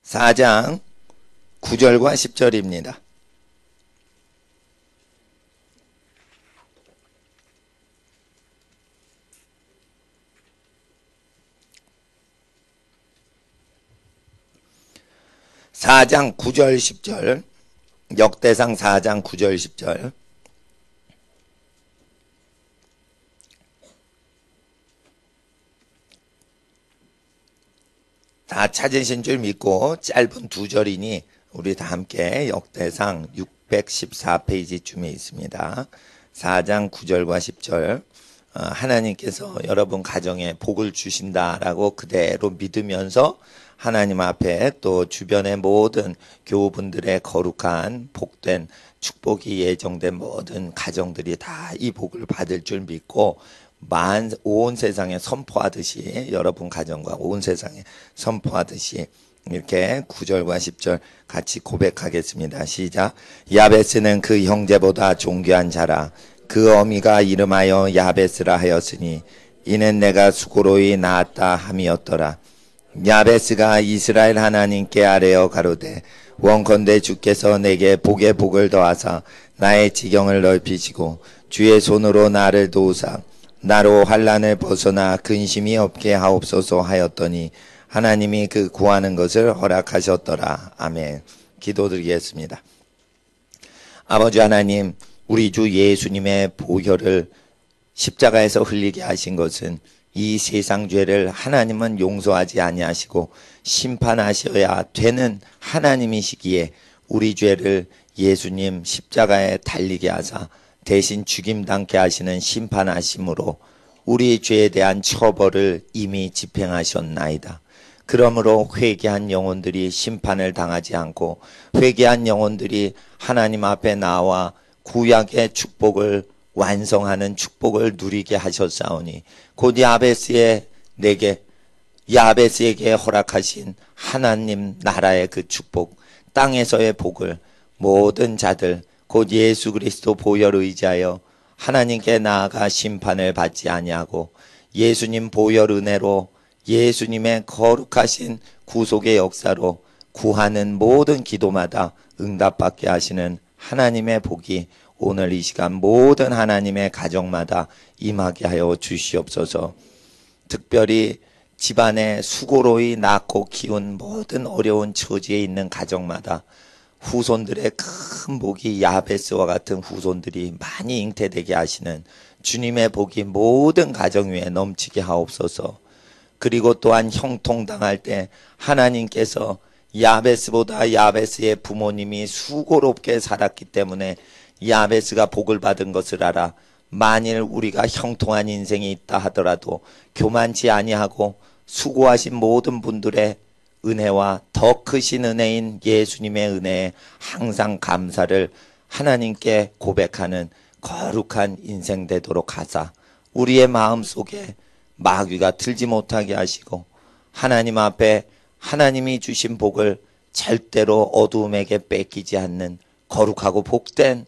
4장 9절과 10절입니다. (4장 9절 10절) 역대상 4장 9절 10절. 다 찾으신 줄 믿고 짧은 두 절이니 우리 다 함께 역대상 614페이지쯤에 있습니다. 4장 9절과 10절. 하나님께서 여러분 가정에 복을 주신다라고 그대로 믿으면서 하나님 앞에 또 주변의 모든 교우분들의 거룩한 복된 축복이 예정된 모든 가정들이 다 이 복을 받을 줄 믿고 온 세상에 선포하듯이 여러분 가정과 온 세상에 선포하듯이 이렇게 9절과 10절 같이 고백하겠습니다. 시작. 야베스는 그 형제보다 존귀한 자라. 그 어미가 이름하여 야베스라 하였으니 이는 내가 수고로이 낳았다 함이었더라. 야베스가 이스라엘 하나님께 아뢰어 가로되 원컨대 주께서 내게 복에 복을 더하사 나의 지경을 넓히시고 주의 손으로 나를 도우사 나로 환난을 벗어나 근심이 없게 하옵소서 하였더니 하나님이 그 구하는 것을 허락하셨더라. 아멘. 기도드리겠습니다. 아버지 하나님, 우리 주 예수님의 보혈을 십자가에서 흘리게 하신 것은 이 세상 죄를 하나님은 용서하지 아니하시고 심판하셔야 되는 하나님이시기에 우리 죄를 예수님 십자가에 달리게 하사 대신 죽임당케 하시는 심판하심으로 우리 죄에 대한 처벌을 이미 집행하셨나이다. 그러므로 회개한 영혼들이 심판을 당하지 않고 회개한 영혼들이 하나님 앞에 나와 구약의 축복을 완성하는 축복을 누리게 하셨사오니 곧 야베스에게 허락하신 하나님 나라의 그 축복, 땅에서의 복을 모든 자들 곧 예수 그리스도 보혈 의지하여 하나님께 나아가 심판을 받지 아니하고 예수님 보혈 은혜로 예수님의 거룩하신 구속의 역사로 구하는 모든 기도마다 응답받게 하시는 하나님의 복이 오늘 이 시간 모든 하나님의 가정마다 임하게 하여 주시옵소서. 특별히 집안에 수고로이 낳고 키운 모든 어려운 처지에 있는 가정마다 후손들의 큰 복이 야베스와 같은 후손들이 많이 잉태되게 하시는 주님의 복이 모든 가정 위에 넘치게 하옵소서. 그리고 또한 형통당할 때 하나님께서 야베스보다 야베스의 부모님이 수고롭게 살았기 때문에 야베스가 복을 받은 것을 알아 만일 우리가 형통한 인생이 있다 하더라도 교만치 아니하고 수고하신 모든 분들의 은혜와 더 크신 은혜인 예수님의 은혜에 항상 감사를 하나님께 고백하는 거룩한 인생 되도록 하사 우리의 마음속에 마귀가 들지 못하게 하시고 하나님 앞에 하나님이 주신 복을 절대로 어두움에게 뺏기지 않는 거룩하고 복된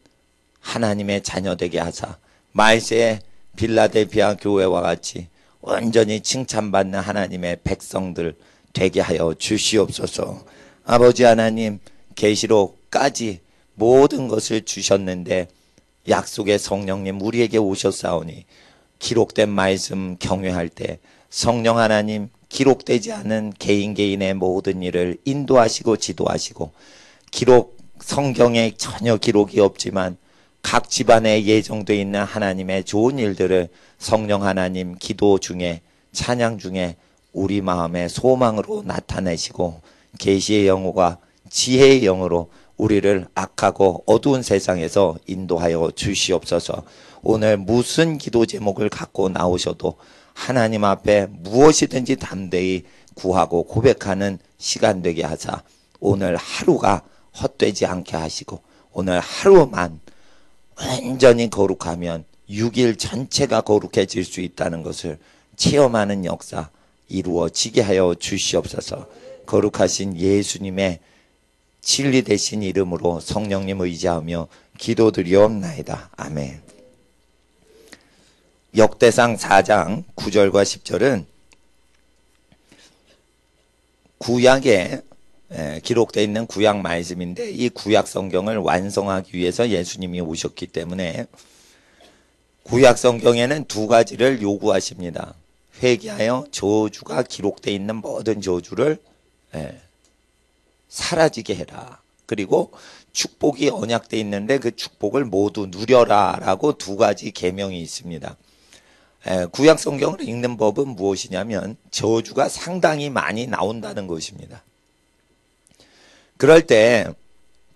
하나님의 자녀 되게 하사 말세의 빌라델피아 교회와 같이 온전히 칭찬받는 하나님의 백성들 되게 하여 주시옵소서. 아버지 하나님, 계시록까지 모든 것을 주셨는데 약속의 성령님 우리에게 오셨사오니 기록된 말씀 경외할 때 성령 하나님 기록되지 않은 개인의 모든 일을 인도하시고 지도하시고 성경에 전혀 기록이 없지만 각 집안에 예정되어 있는 하나님의 좋은 일들을 성령 하나님 기도 중에 찬양 중에 우리 마음의 소망으로 나타내시고 계시의 영호가 지혜의 영으로 우리를 악하고 어두운 세상에서 인도하여 주시옵소서. 오늘 무슨 기도 제목을 갖고 나오셔도 하나님 앞에 무엇이든지 담대히 구하고 고백하는 시간 되게 하사 오늘 하루가 헛되지 않게 하시고 오늘 하루만 완전히 거룩하면 6일 전체가 거룩해질 수 있다는 것을 체험하는 역사 이루어지게 하여 주시옵소서. 거룩하신 예수님의 진리 되신 이름으로 성령님 의지하며 기도드리옵나이다. 아멘. 역대상 4장 9절과 10절은 구약의 기록되어 있는 구약 말씀인데 이 구약 성경을 완성하기 위해서 예수님이 오셨기 때문에 구약 성경에는 두 가지를 요구하십니다. 회개하여 저주가 기록되어 있는 모든 저주를 사라지게 해라. 그리고 축복이 언약되어 있는데 그 축복을 모두 누려라 라고 두 가지 계명이 있습니다. 구약 성경을 읽는 법은 무엇이냐면 저주가 상당히 많이 나온다는 것입니다. 그럴 때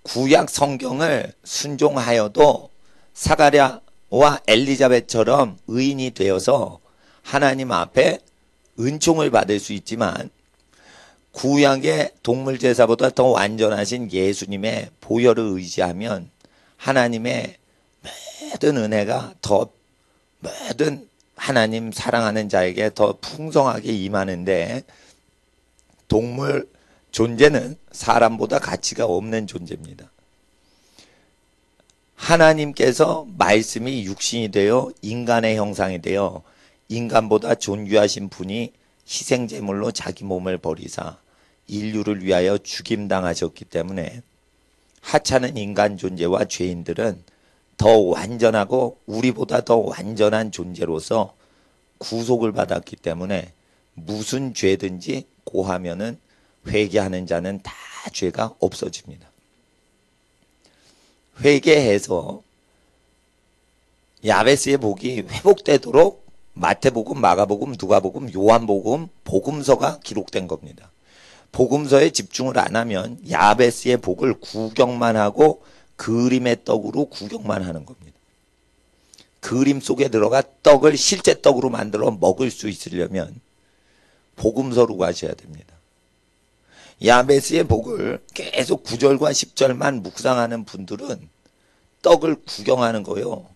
구약 성경을 순종하여도 사가랴와 엘리자벳처럼 의인이 되어서 하나님 앞에 은총을 받을 수 있지만 구약의 동물제사보다 더 완전하신 예수님의 보혈을 의지하면 하나님의 모든 은혜가 더 모든 하나님 사랑하는 자에게 더 풍성하게 임하는데 동물 존재는 사람보다 가치가 없는 존재입니다. 하나님께서 말씀이 육신이 되어 인간의 형상이 되어 인간보다 존귀하신 분이 희생제물로 자기 몸을 버리사 인류를 위하여 죽임당하셨기 때문에 하찮은 인간 존재와 죄인들은 더 완전하고 우리보다 더 완전한 존재로서 구속을 받았기 때문에 무슨 죄든지 고하면은 회개하는 자는 다 죄가 없어집니다. 회개해서 야베스의 복이 회복되도록 마태복음, 마가복음, 누가복음, 요한복음, 복음서가 기록된 겁니다. 복음서에 집중을 안 하면 야베스의 복을 구경만 하고 그림의 떡으로 구경만 하는 겁니다. 그림 속에 들어가 떡을 실제 떡으로 만들어 먹을 수 있으려면 복음서로 가셔야 됩니다. 야베스의 복을 계속 9절과 10절만 묵상하는 분들은 떡을 구경하는 거요.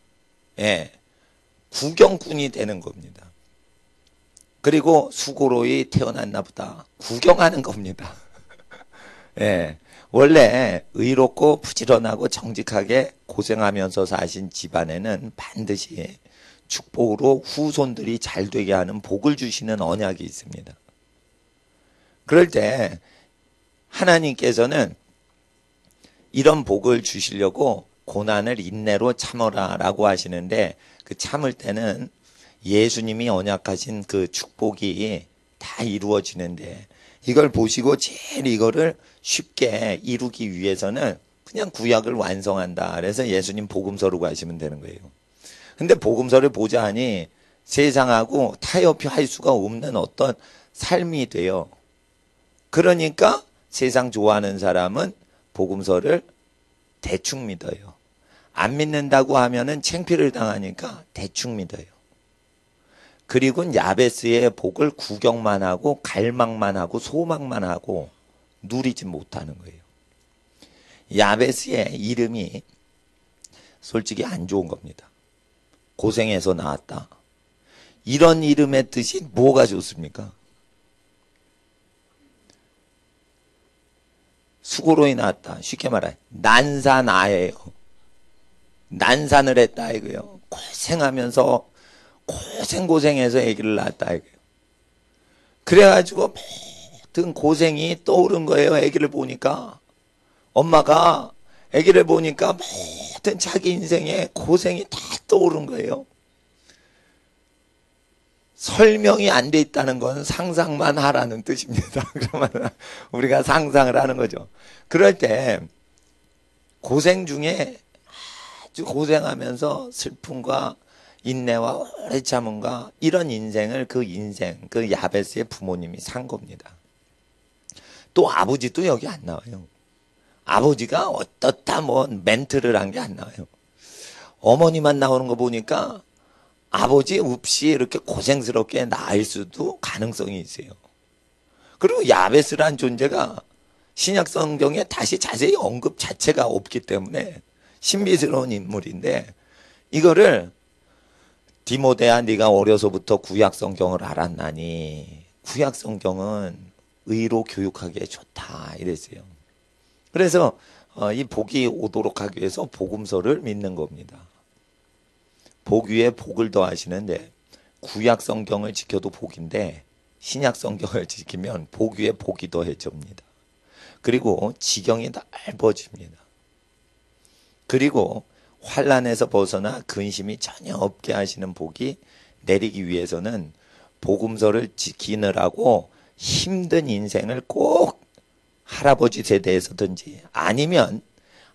구경꾼이 되는 겁니다. 그리고 수고로이 태어났나 보다. 구경하는 겁니다. 원래 의롭고 부지런하고 정직하게 고생하면서 사신 집안에는 반드시 축복으로 후손들이 잘 되게 하는 복을 주시는 언약이 있습니다. 그럴 때 하나님께서는 이런 복을 주시려고 고난을 인내로 참어라 라고 하시는데 그 참을 때는 예수님이 언약하신 그 축복이 다 이루어지는데 이걸 보시고 제일 이거를 쉽게 이루기 위해서는 그냥 구약을 완성한다. 그래서 예수님 복음서로 가시면 되는 거예요. 근데 복음서를 보자 하니 세상하고 타협할 수가 없는 어떤 삶이 돼요. 그러니까 세상 좋아하는 사람은 복음서를 대충 믿어요. 안 믿는다고 하면은 창피를 당하니까 대충 믿어요. 그리고 야베스의 복을 구경만 하고 갈망만 하고 소망만 하고 누리지 못하는 거예요. 야베스의 이름이 솔직히 안 좋은 겁니다. 고생해서 나왔다. 이런 이름의 뜻이 뭐가 좋습니까? 수고로이 나왔다. 쉽게 말해 난사나예요. 난산을 했다 이거요. 고생하면서 고생해서 아기를 낳았다 이거요. 그래가지고 모든 고생이 떠오른 거예요. 아기를 보니까 엄마가 아기를 보니까 모든 자기 인생에 고생이 다 떠오른 거예요. 설명이 안 돼 있다는 건 상상만 하라는 뜻입니다. 그러면 우리가 상상을 하는 거죠. 그럴 때 고생 중에 아주 고생하면서 슬픔과 인내와 오래 참음과 이런 인생을 그 야베스의 부모님이 산 겁니다. 또 아버지도 여기 안 나와요. 아버지가 어떻다 멘트를 한 게 안 나와요. 어머니만 나오는 거 보니까 아버지 없이 이렇게 고생스럽게 낳을 수도 가능성이 있어요. 그리고 야베스란 존재가 신약 성경에 다시 자세히 언급 자체가 없기 때문에 신비스러운 인물인데 이거를 디모데야 네가 어려서부터 구약 성경을 알았나니 구약 성경은 의로 교육하기에 좋다 이랬어요. 그래서 이 복이 오도록 하기 위해서 복음서를 믿는 겁니다. 복 위에 복을 더하시는데 구약 성경을 지켜도 복인데 신약 성경을 지키면 복 위에 복이 더해집니다. 그리고 지경이 넓어집니다. 그리고 환난에서 벗어나 근심이 전혀 없게 하시는 복이 내리기 위해서는 복음서를 지키느라고 힘든 인생을 꼭 할아버지 세대에서든지 아니면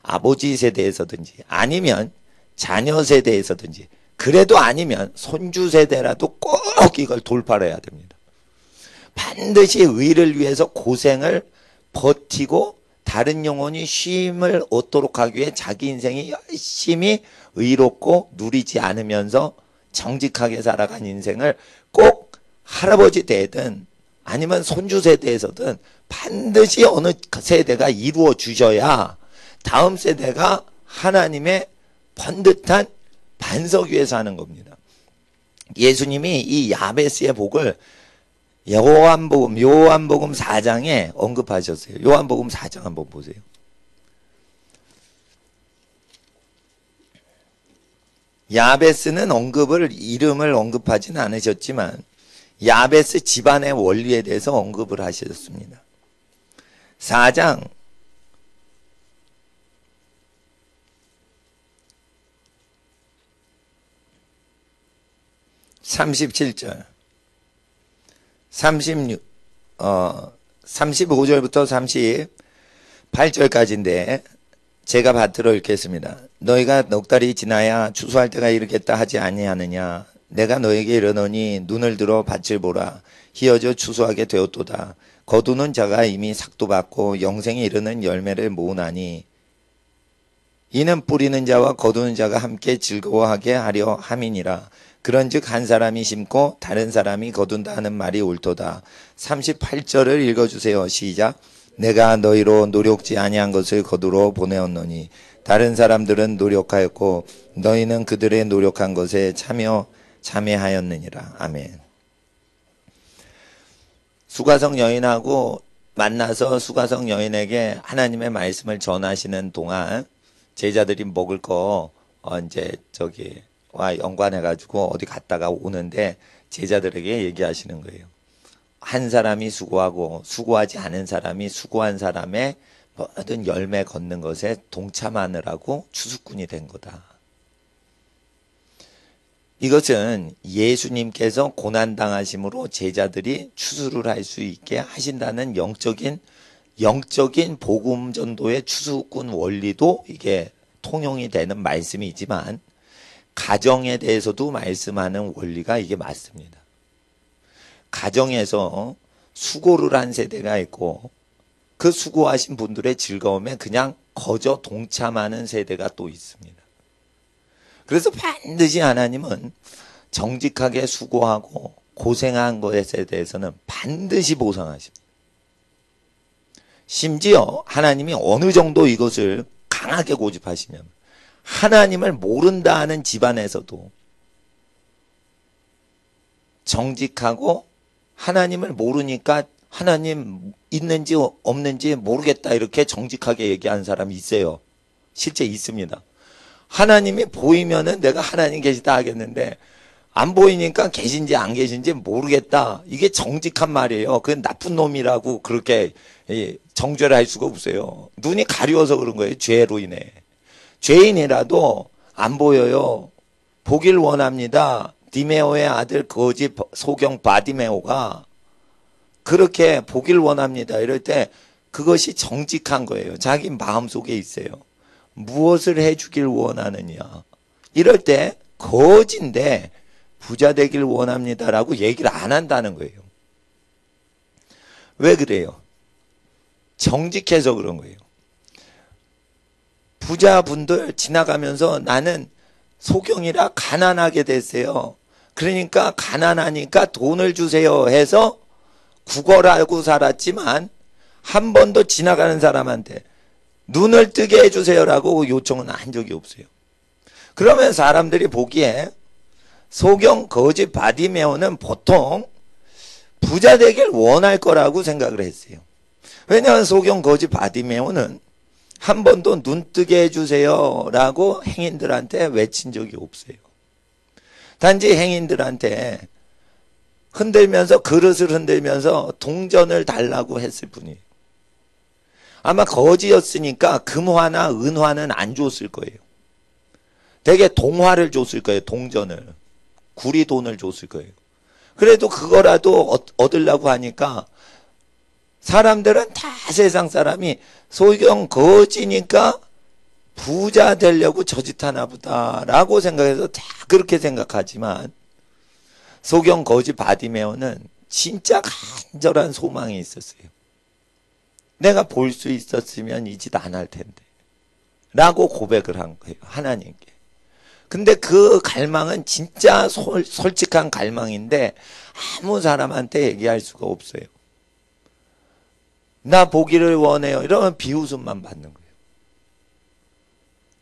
아버지 세대에서든지 아니면 자녀 세대에서든지 그래도 아니면 손주 세대라도 꼭 이걸 돌파를 해야 됩니다. 반드시 의를 위해서 고생을 버티고 다른 영혼이 쉼을 얻도록 하기 위해 자기 인생이 열심히 의롭고 누리지 않으면서 정직하게 살아간 인생을 꼭 할아버지 대든 아니면 손주 세대에서든 반드시 어느 세대가 이루어 주셔야 다음 세대가 하나님의 번듯한 반석 위에 사는 겁니다. 예수님이 이 야베스의 복을 요한복음 4장에 언급하셨어요. 요한복음 4장 한번 보세요. 야베스는 이름을 언급하지는 않으셨지만 야베스 집안의 원리에 대해서 언급을 하셨습니다. 4장 37절 35절부터 38절까지인데 제가 받들어 읽겠습니다. 너희가 넉 달이 지나야 추수할 때가 이르겠다 하지 아니하느냐. 내가 너에게 이르노니 눈을 들어 밭을 보라. 희어져 추수하게 되었도다. 거두는 자가 이미 삭도 받고 영생에 이르는 열매를 모으나니 이는 뿌리는 자와 거두는 자가 함께 즐거워하게 하려 함이니라. 그런즉 한 사람이 심고 다른 사람이 거둔다 하는 말이 옳도다. 38절을 읽어주세요. 시작. 내가 너희로 노력지 아니한 것을 거두러 보내었노니 다른 사람들은 노력하였고 너희는 그들의 노력한 것에 참여하였느니라. 아멘. 수가성 여인하고 만나서 수가성 여인에게 하나님의 말씀을 전하시는 동안 제자들이 먹을 거 와 연관해가지고 어디 갔다가 오는데 제자들에게 얘기하시는 거예요. 한 사람이 수고하고 수고하지 않은 사람이 수고한 사람의 모든 열매 걷는 것에 동참하느라고 추수꾼이 된 거다. 이것은 예수님께서 고난당하심으로 제자들이 추수를 할 수 있게 하신다는 영적인 복음 전도의 추수꾼 원리도 이게 통용이 되는 말씀이지만 가정에 대해서도 말씀하는 원리가 이게 맞습니다. 가정에서 수고를 한 세대가 있고 그 수고하신 분들의 즐거움에 그냥 거저 동참하는 세대가 또 있습니다. 그래서 반드시 하나님은 정직하게 수고하고 고생한 것에 대해서는 반드시 보상하십니다. 심지어 하나님이 어느 정도 이것을 강하게 고집하시면 하나님을 모른다 하는 집안에서도 정직하고 하나님을 모르니까 하나님 있는지 없는지 모르겠다 이렇게 정직하게 얘기하는 사람이 있어요. 실제 있습니다. 하나님이 보이면은 내가 하나님 계시다 하겠는데 안 보이니까 계신지 안 계신지 모르겠다. 이게 정직한 말이에요. 그건 나쁜 놈이라고 그렇게 정죄를 할 수가 없어요. 눈이 가려워서 그런 거예요. 죄로 인해. 죄인이라도 안 보여요. 보길 원합니다. 디메오의 아들 거지 소경 바디메오가 그렇게 보길 원합니다. 이럴 때 그것이 정직한 거예요. 자기 마음속에 있어요. 무엇을 해주길 원하느냐. 이럴 때 거지인데 부자 되길 원합니다라고 얘기를 안 한다는 거예요. 왜 그래요? 정직해서 그런 거예요. 부자분들 지나가면서 나는 소경이라 가난하게 됐어요. 그러니까 가난하니까 돈을 주세요 해서 구걸하고 살았지만 한 번도 지나가는 사람한테 눈을 뜨게 해주세요라고 요청은 한 적이 없어요. 그러면 사람들이 보기에 소경 거지 바디메오는 보통 부자 되길 원할 거라고 생각을 했어요. 왜냐하면 소경 거지 바디메오는 한 번도 눈 뜨게 해주세요 라고 행인들한테 외친 적이 없어요. 단지 행인들한테 흔들면서 그릇을 흔들면서 동전을 달라고 했을 뿐이에요. 아마 거지였으니까 금화나 은화는 안 줬을 거예요. 되게 동화를 줬을 거예요. 동전을. 구리돈을 줬을 거예요. 그래도 그거라도 얻으려고 하니까 사람들은 다 세상 사람이 소경 거지니까 부자 되려고 저짓 하나 보다라고 생각해서 다 그렇게 생각하지만 소경 거지 바디메오는 진짜 간절한 소망이 있었어요. 내가 볼 수 있었으면 이 짓 안 할 텐데 라고 고백을 한 거예요. 하나님께. 근데 그 갈망은 진짜 솔직한 갈망인데 아무 사람한테 얘기할 수가 없어요. 나 보기를 원해요. 이러면 비웃음만 받는 거예요.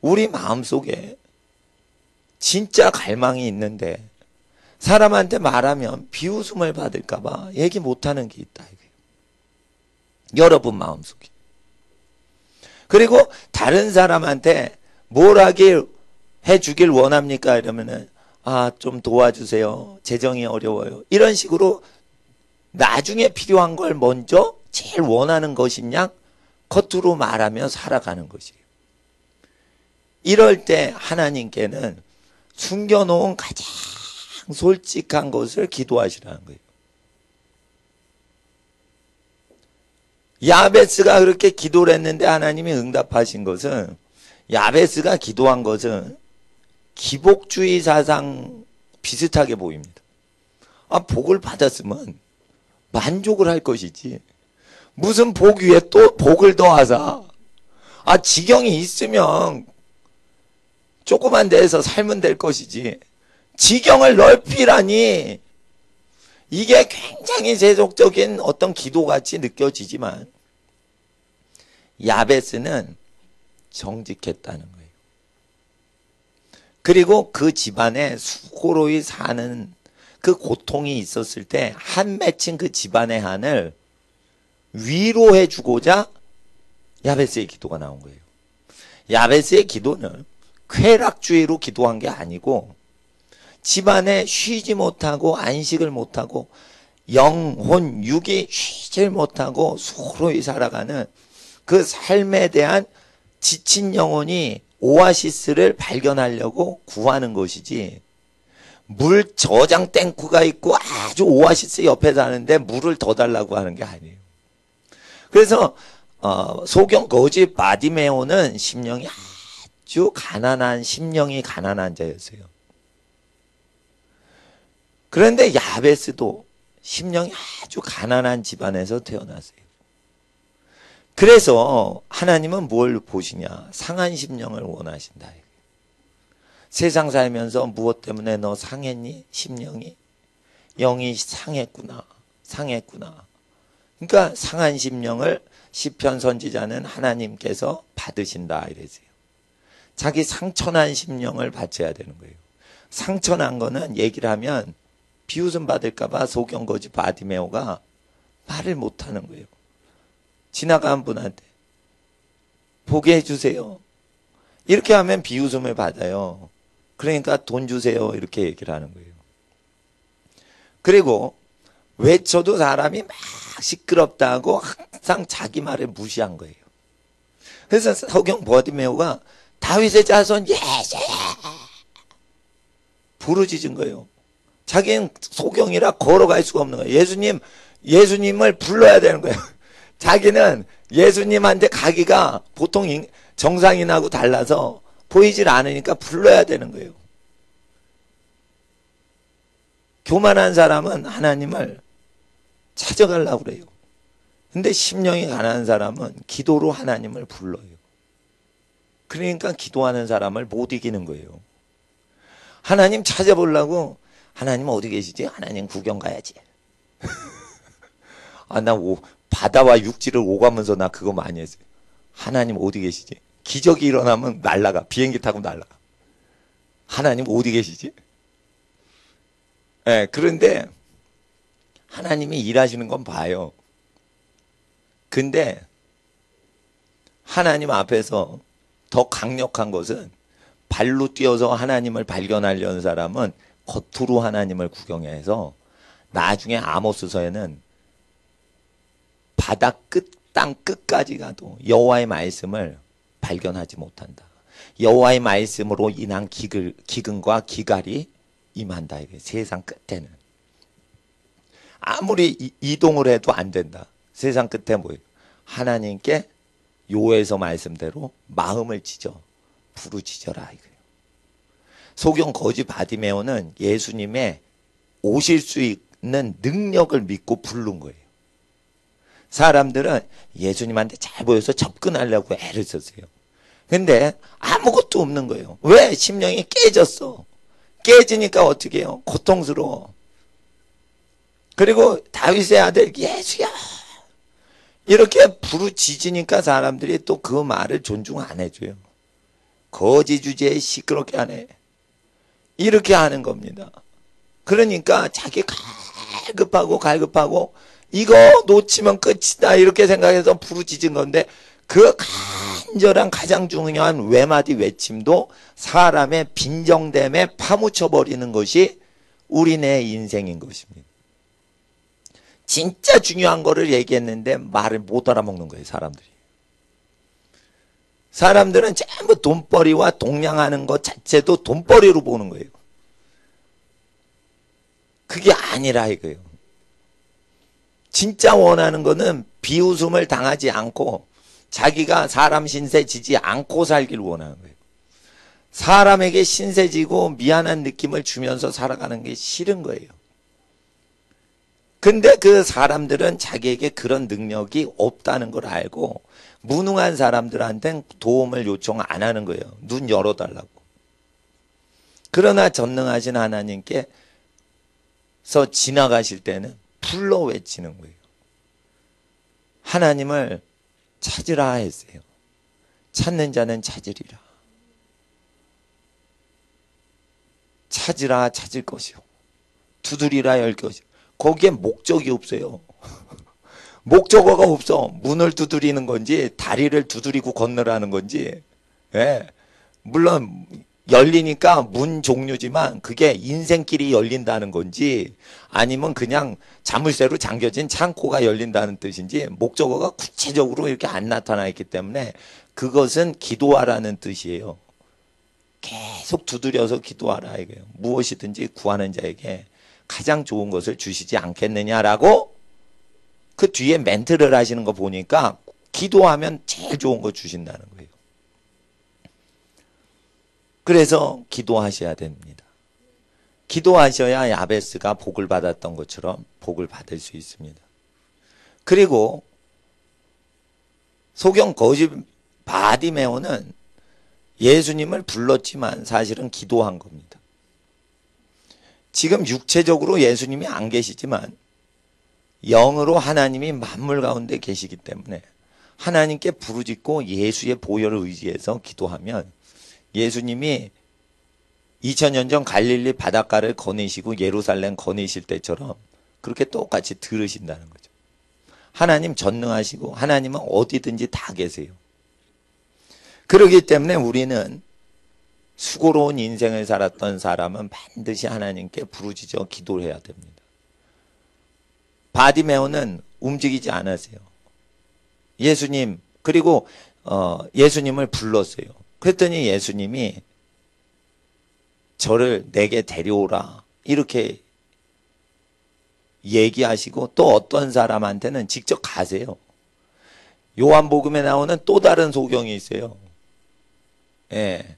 우리 마음속에 진짜 갈망이 있는데 사람한테 말하면 비웃음을 받을까 봐 얘기 못하는 게 있다. 이거예요. 여러분 마음속에. 그리고 다른 사람한테 뭘 하길 해주길 원합니까? 이러면은 좀 도와주세요. 재정이 어려워요. 이런 식으로 나중에 필요한 걸 먼저 제일 원하는 것이냐 겉으로 말하며 살아가는 것이에요. 이럴 때 하나님께는 숨겨놓은 가장 솔직한 것을 기도하시라는 거예요. 야베스가 그렇게 기도를 했는데 하나님이 응답하신 것은, 야베스가 기도한 것은 기복주의 사상 비슷하게 보입니다. 복을 받았으면 만족을 할 것이지 무슨 복 위에 또 복을 더하사 지경이 있으면 조그만 데에서 살면 될 것이지 지경을 넓히라니, 이게 굉장히 세속적인 어떤 기도같이 느껴지지만 야베스는 정직했다는 거예요. 그리고 그 집안에 수고로이 사는 그 고통이 있었을 때 한 맺힌 그 집안의 한을 위로해 주고자 야베스의 기도가 나온 거예요. 야베스의 기도는 쾌락주의로 기도한 게 아니고 집안에 쉬지 못하고 안식을 못하고 영혼 육이 쉬질 못하고 수고로이 살아가는 그 삶에 대한 지친 영혼이 오아시스를 발견하려고 구하는 것이지, 물 저장 탱크가 있고 아주 오아시스 옆에 사는데 물을 더 달라고 하는 게 아니에요. 그래서 소경 거지 바디메오는 심령이 아주 가난한, 심령이 가난한 자였어요. 그런데 야베스도 심령이 아주 가난한 집안에서 태어났어요. 그래서 하나님은 뭘 보시냐? 상한 심령을 원하신다. 세상 살면서 무엇 때문에 너 상했니? 심령이? 영이 상했구나. 상했구나. 그러니까 상한 심령을 시편 선지자는 하나님께서 받으신다 이랬어요. 자기 상처난 심령을 받쳐야 되는 거예요. 상처난 거는 얘기를 하면 비웃음 받을까 봐 소경거지 바디메오가 말을 못하는 거예요. 지나간 분한테 보게 해주세요. 이렇게 하면 비웃음을 받아요. 그러니까 돈 주세요. 이렇게 얘기를 하는 거예요. 그리고 외쳐도 사람이 막 시끄럽다고 항상 자기 말을 무시한 거예요. 그래서 소경 바디메오가 다윗의 자손 예수 부르짖은 거예요. 자기는 소경이라 걸어갈 수가 없는 거예요. 예수님을 불러야 되는 거예요. 자기는 예수님한테 가기가 보통 정상인하고 달라서 보이질 않으니까 불러야 되는 거예요. 교만한 사람은 하나님을 찾아가려고 그래요. 근데 심령이 가난한 사람은 기도로 하나님을 불러요. 그러니까 기도하는 사람을 못 이기는 거예요. 하나님 찾아보려고, 하나님 어디 계시지? 하나님 구경 가야지. 나 바다와 육지를 오가면서 나 그거 많이 했어요. 하나님 어디 계시지? 기적이 일어나면 날아가. 비행기 타고 날아가. 하나님 어디 계시지? 네, 그런데 하나님이 일하시는 건 봐요. 근데 하나님 앞에서 더 강력한 것은, 발로 뛰어서 하나님을 발견하려는 사람은 겉으로 하나님을 구경해서 나중에 아모스서에는 바다 끝 땅 끝까지 가도 여호와의 말씀을 발견하지 못한다. 여호와의 말씀으로 인한 기근과 기갈이 임한다. 이게 세상 끝에는. 아무리 이동을 해도 안 된다. 세상 끝에 뭐예요? 하나님께 요에서 말씀대로 마음을 찢어 부르짖어라 이거예요. 소경 거지 바디메오는 예수님의 오실 수 있는 능력을 믿고 부른 거예요. 사람들은 예수님한테 잘 보여서 접근하려고 애를 썼어요. 근데 아무것도 없는 거예요. 왜? 심령이 깨졌어. 깨지니까 어떻게 해요? 고통스러워. 그리고 다윗의 아들 예수야 이렇게 부르짖으니까 사람들이 또 그 말을 존중 안 해줘요. 거지 주제에 시끄럽게 하네. 이렇게 하는 겁니다. 그러니까 자기 갈급하고 이거 놓치면 끝이다 이렇게 생각해서 부르짖은 건데 그 간절한 가장 중요한 외마디 외침도 사람의 빈정됨에 파묻혀버리는 것이 우리네 인생인 것입니다. 진짜 중요한 거를 얘기했는데 말을 못 알아먹는 거예요. 사람들은 전부 돈벌이와 동냥하는 것 자체도 돈벌이로 보는 거예요. 그게 아니라 이거예요. 진짜 원하는 거는 비웃음을 당하지 않고 자기가 사람 신세 지지 않고 살기를 원하는 거예요. 사람에게 신세 지고 미안한 느낌을 주면서 살아가는 게 싫은 거예요. 근데 그 사람들은 자기에게 그런 능력이 없다는 걸 알고 무능한 사람들한테는 도움을 요청 안 하는 거예요. 눈 열어달라고. 그러나 전능하신 하나님께서 지나가실 때는 불러 외치는 거예요. 하나님을 찾으라 했어요. 찾는 자는 찾으리라. 찾으라 찾을 것이요. 두드리라 열 것이요. 거기에 목적이 없어요. 목적어가 없어. 문을 두드리는 건지 다리를 두드리고 건너라는 건지. 예. 물론 열리니까 문 종류지만 그게 인생길이 열린다는 건지 아니면 그냥 자물쇠로 잠겨진 창고가 열린다는 뜻인지 목적어가 구체적으로 이렇게 안 나타나 있기 때문에 그것은 기도하라는 뜻이에요. 계속 두드려서 기도하라 이거예요. 무엇이든지 구하는 자에게 가장 좋은 것을 주시지 않겠느냐라고 그 뒤에 멘트를 하시는 거 보니까 기도하면 제일 좋은 거 주신다는 거예요. 그래서 기도하셔야 됩니다. 기도하셔야 야베스가 복을 받았던 것처럼 복을 받을 수 있습니다. 그리고 소경 거지 바디메오는 예수님을 불렀지만 사실은 기도한 겁니다. 지금 육체적으로 예수님이 안 계시지만 영으로 하나님이 만물 가운데 계시기 때문에 하나님께 부르짖고 예수의 보혈을 의지해서 기도하면 예수님이 2000년 전 갈릴리 바닷가를 거니시고 예루살렘 거니실 때처럼 그렇게 똑같이 들으신다는 거죠. 하나님 전능하시고 하나님은 어디든지 다 계세요. 그렇기 때문에 우리는 수고로운 인생을 살았던 사람은 반드시 하나님께 부르짖어 기도를 해야 됩니다. 바디메오는 움직이지 않았어요. 예수님, 그리고 예수님을 불렀어요. 그랬더니 예수님이 저를 내게 데려오라 이렇게 얘기하시고 또 어떤 사람한테는 직접 가세요. 요한복음에 나오는 또 다른 소경이 있어요. 예.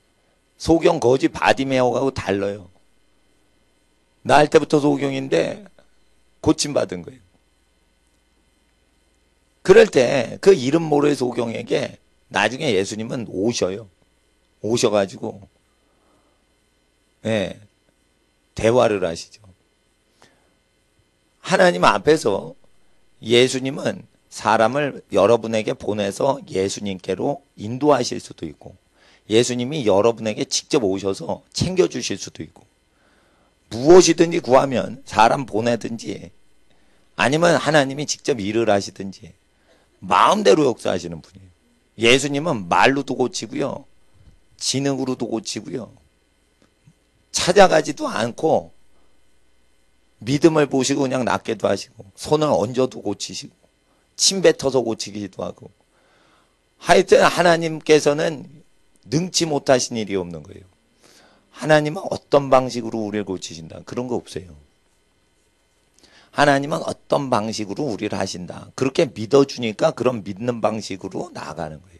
소경 거지 바디메오하고 달라요. 날 때부터 소경인데 고침받은 거예요. 그럴 때 그 이름 모를 소경에게 나중에 예수님은 오셔요. 오셔가지고 예, 대화를 하시죠. 하나님 앞에서 예수님은 사람을 여러분에게 보내서 예수님께로 인도하실 수도 있고 예수님이 여러분에게 직접 오셔서 챙겨주실 수도 있고 무엇이든지 구하면 사람 보내든지 아니면 하나님이 직접 일을 하시든지 마음대로 역사하시는 분이에요. 예수님은 말로도 고치고요. 지능으로도 고치고요. 찾아가지도 않고 믿음을 보시고 그냥 낫게도 하시고 손을 얹어도 고치시고 침 뱉어서 고치기도 하고. 하여튼 하나님께서는 능치 못하신 일이 없는 거예요. 하나님은 어떤 방식으로 우리를 고치신다. 그런 거 없어요. 하나님은 어떤 방식으로 우리를 하신다. 그렇게 믿어주니까 그런 믿는 방식으로 나아가는 거예요.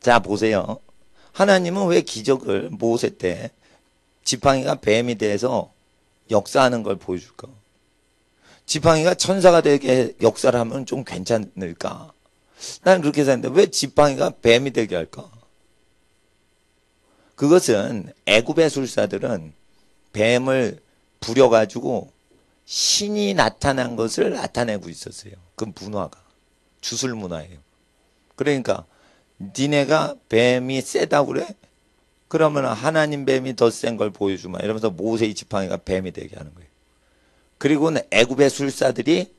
자, 보세요. 하나님은 왜 기적을 모세 때 지팡이가 뱀이 돼서 역사하는 걸 보여줄까? 지팡이가 천사가 되게 역사를 하면 좀 괜찮을까? 나는 그렇게 생각했는데 왜 지팡이가 뱀이 되게 할까? 그것은 애굽의 술사들은 뱀을 부려가지고 신이 나타난 것을 나타내고 있었어요. 그 문화가 주술 문화예요. 그러니까 니네가 뱀이 세다고 그래? 그러면 하나님 뱀이 더 센 걸 보여주마 이러면서 모세의 지팡이가 뱀이 되게 하는 거예요. 그리고는 애굽의 술사들이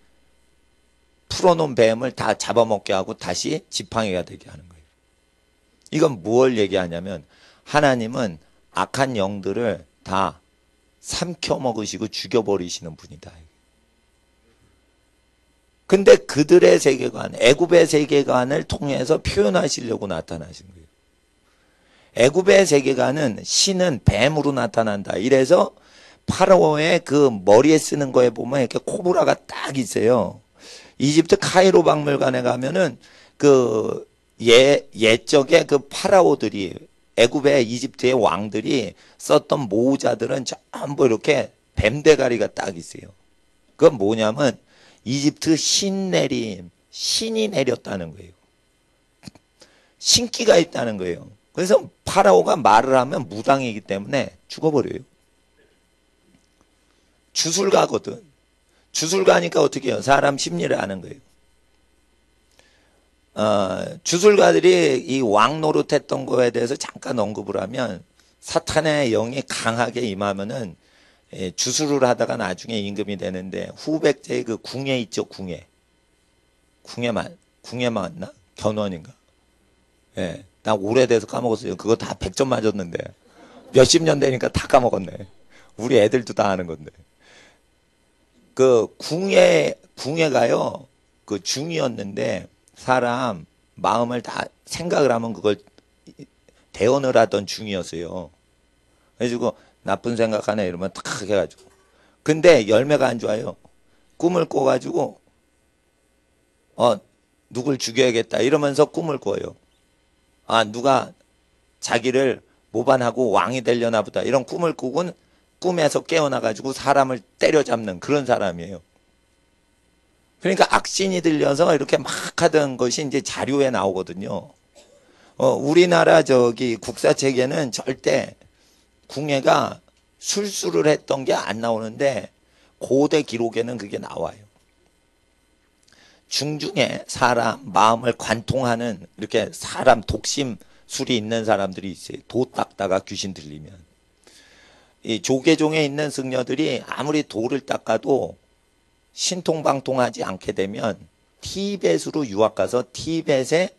풀어놓은 뱀을 다 잡아먹게 하고 다시 지팡이가 되게 하는 거예요. 이건 무엇을 얘기하냐면 하나님은 악한 영들을 다 삼켜 먹으시고 죽여버리시는 분이다. 근데 그들의 세계관, 애굽의 세계관을 통해서 표현하시려고 나타나신 거예요. 애굽의 세계관은 신은 뱀으로 나타난다. 이래서 파라오의 그 머리에 쓰는 거에 보면 이렇게 코브라가 딱 있어요. 이집트 카이로 박물관에 가면은 그 옛적에 그 파라오들이 애굽의 이집트의 왕들이 썼던 모자들은 전부 이렇게 뱀대가리가 딱 있어요. 그건 뭐냐면 이집트 신내림, 신이 내렸다는 거예요. 신기가 있다는 거예요. 그래서 파라오가 말을 하면 무당이기 때문에 죽어버려요. 주술가거든. 주술가니까 어떻게 해요? 사람 심리를 아는 거예요. 주술가들이 이 왕 노릇했던 거에 대해서 잠깐 언급을 하면 사탄의 영이 강하게 임하면은 주술을 하다가 나중에 임금이 되는데 후백제의 그 궁예 있죠, 궁예. 궁예 맞나? 견훤인가? 예. 나 오래돼서 까먹었어요. 그거 다 100점 맞았는데. 몇십 년 되니까 다 까먹었네. 우리 애들도 다 아는 건데. 그 궁예가요, 그 중이었는데 사람 마음을 다 생각을 하면 그걸 대언을 하던 중이었어요. 그래가지고 나쁜 생각하네 이러면 탁 해가지고. 근데 열매가 안 좋아요. 꿈을 꿔가지고 누굴 죽여야겠다 이러면서 꿈을 꿔요. 누가 자기를 모반하고 왕이 되려나 보다 이런 꿈을 꾸곤 꿈에서 깨어나가지고 사람을 때려잡는 그런 사람이에요. 그러니까 악신이 들려서 이렇게 막 하던 것이 이제 자료에 나오거든요. 우리나라 국사책에는 절대 궁예가 술수를 했던 게 안 나오는데 고대 기록에는 그게 나와요. 중중에 사람 마음을 관통하는 이렇게 사람 독심술이 있는 사람들이 있어요. 도 닦다가 귀신 들리면. 이 조계종에 있는 승려들이 아무리 돌을 닦아도 신통방통하지 않게 되면 티벳으로 유학 가서 티벳의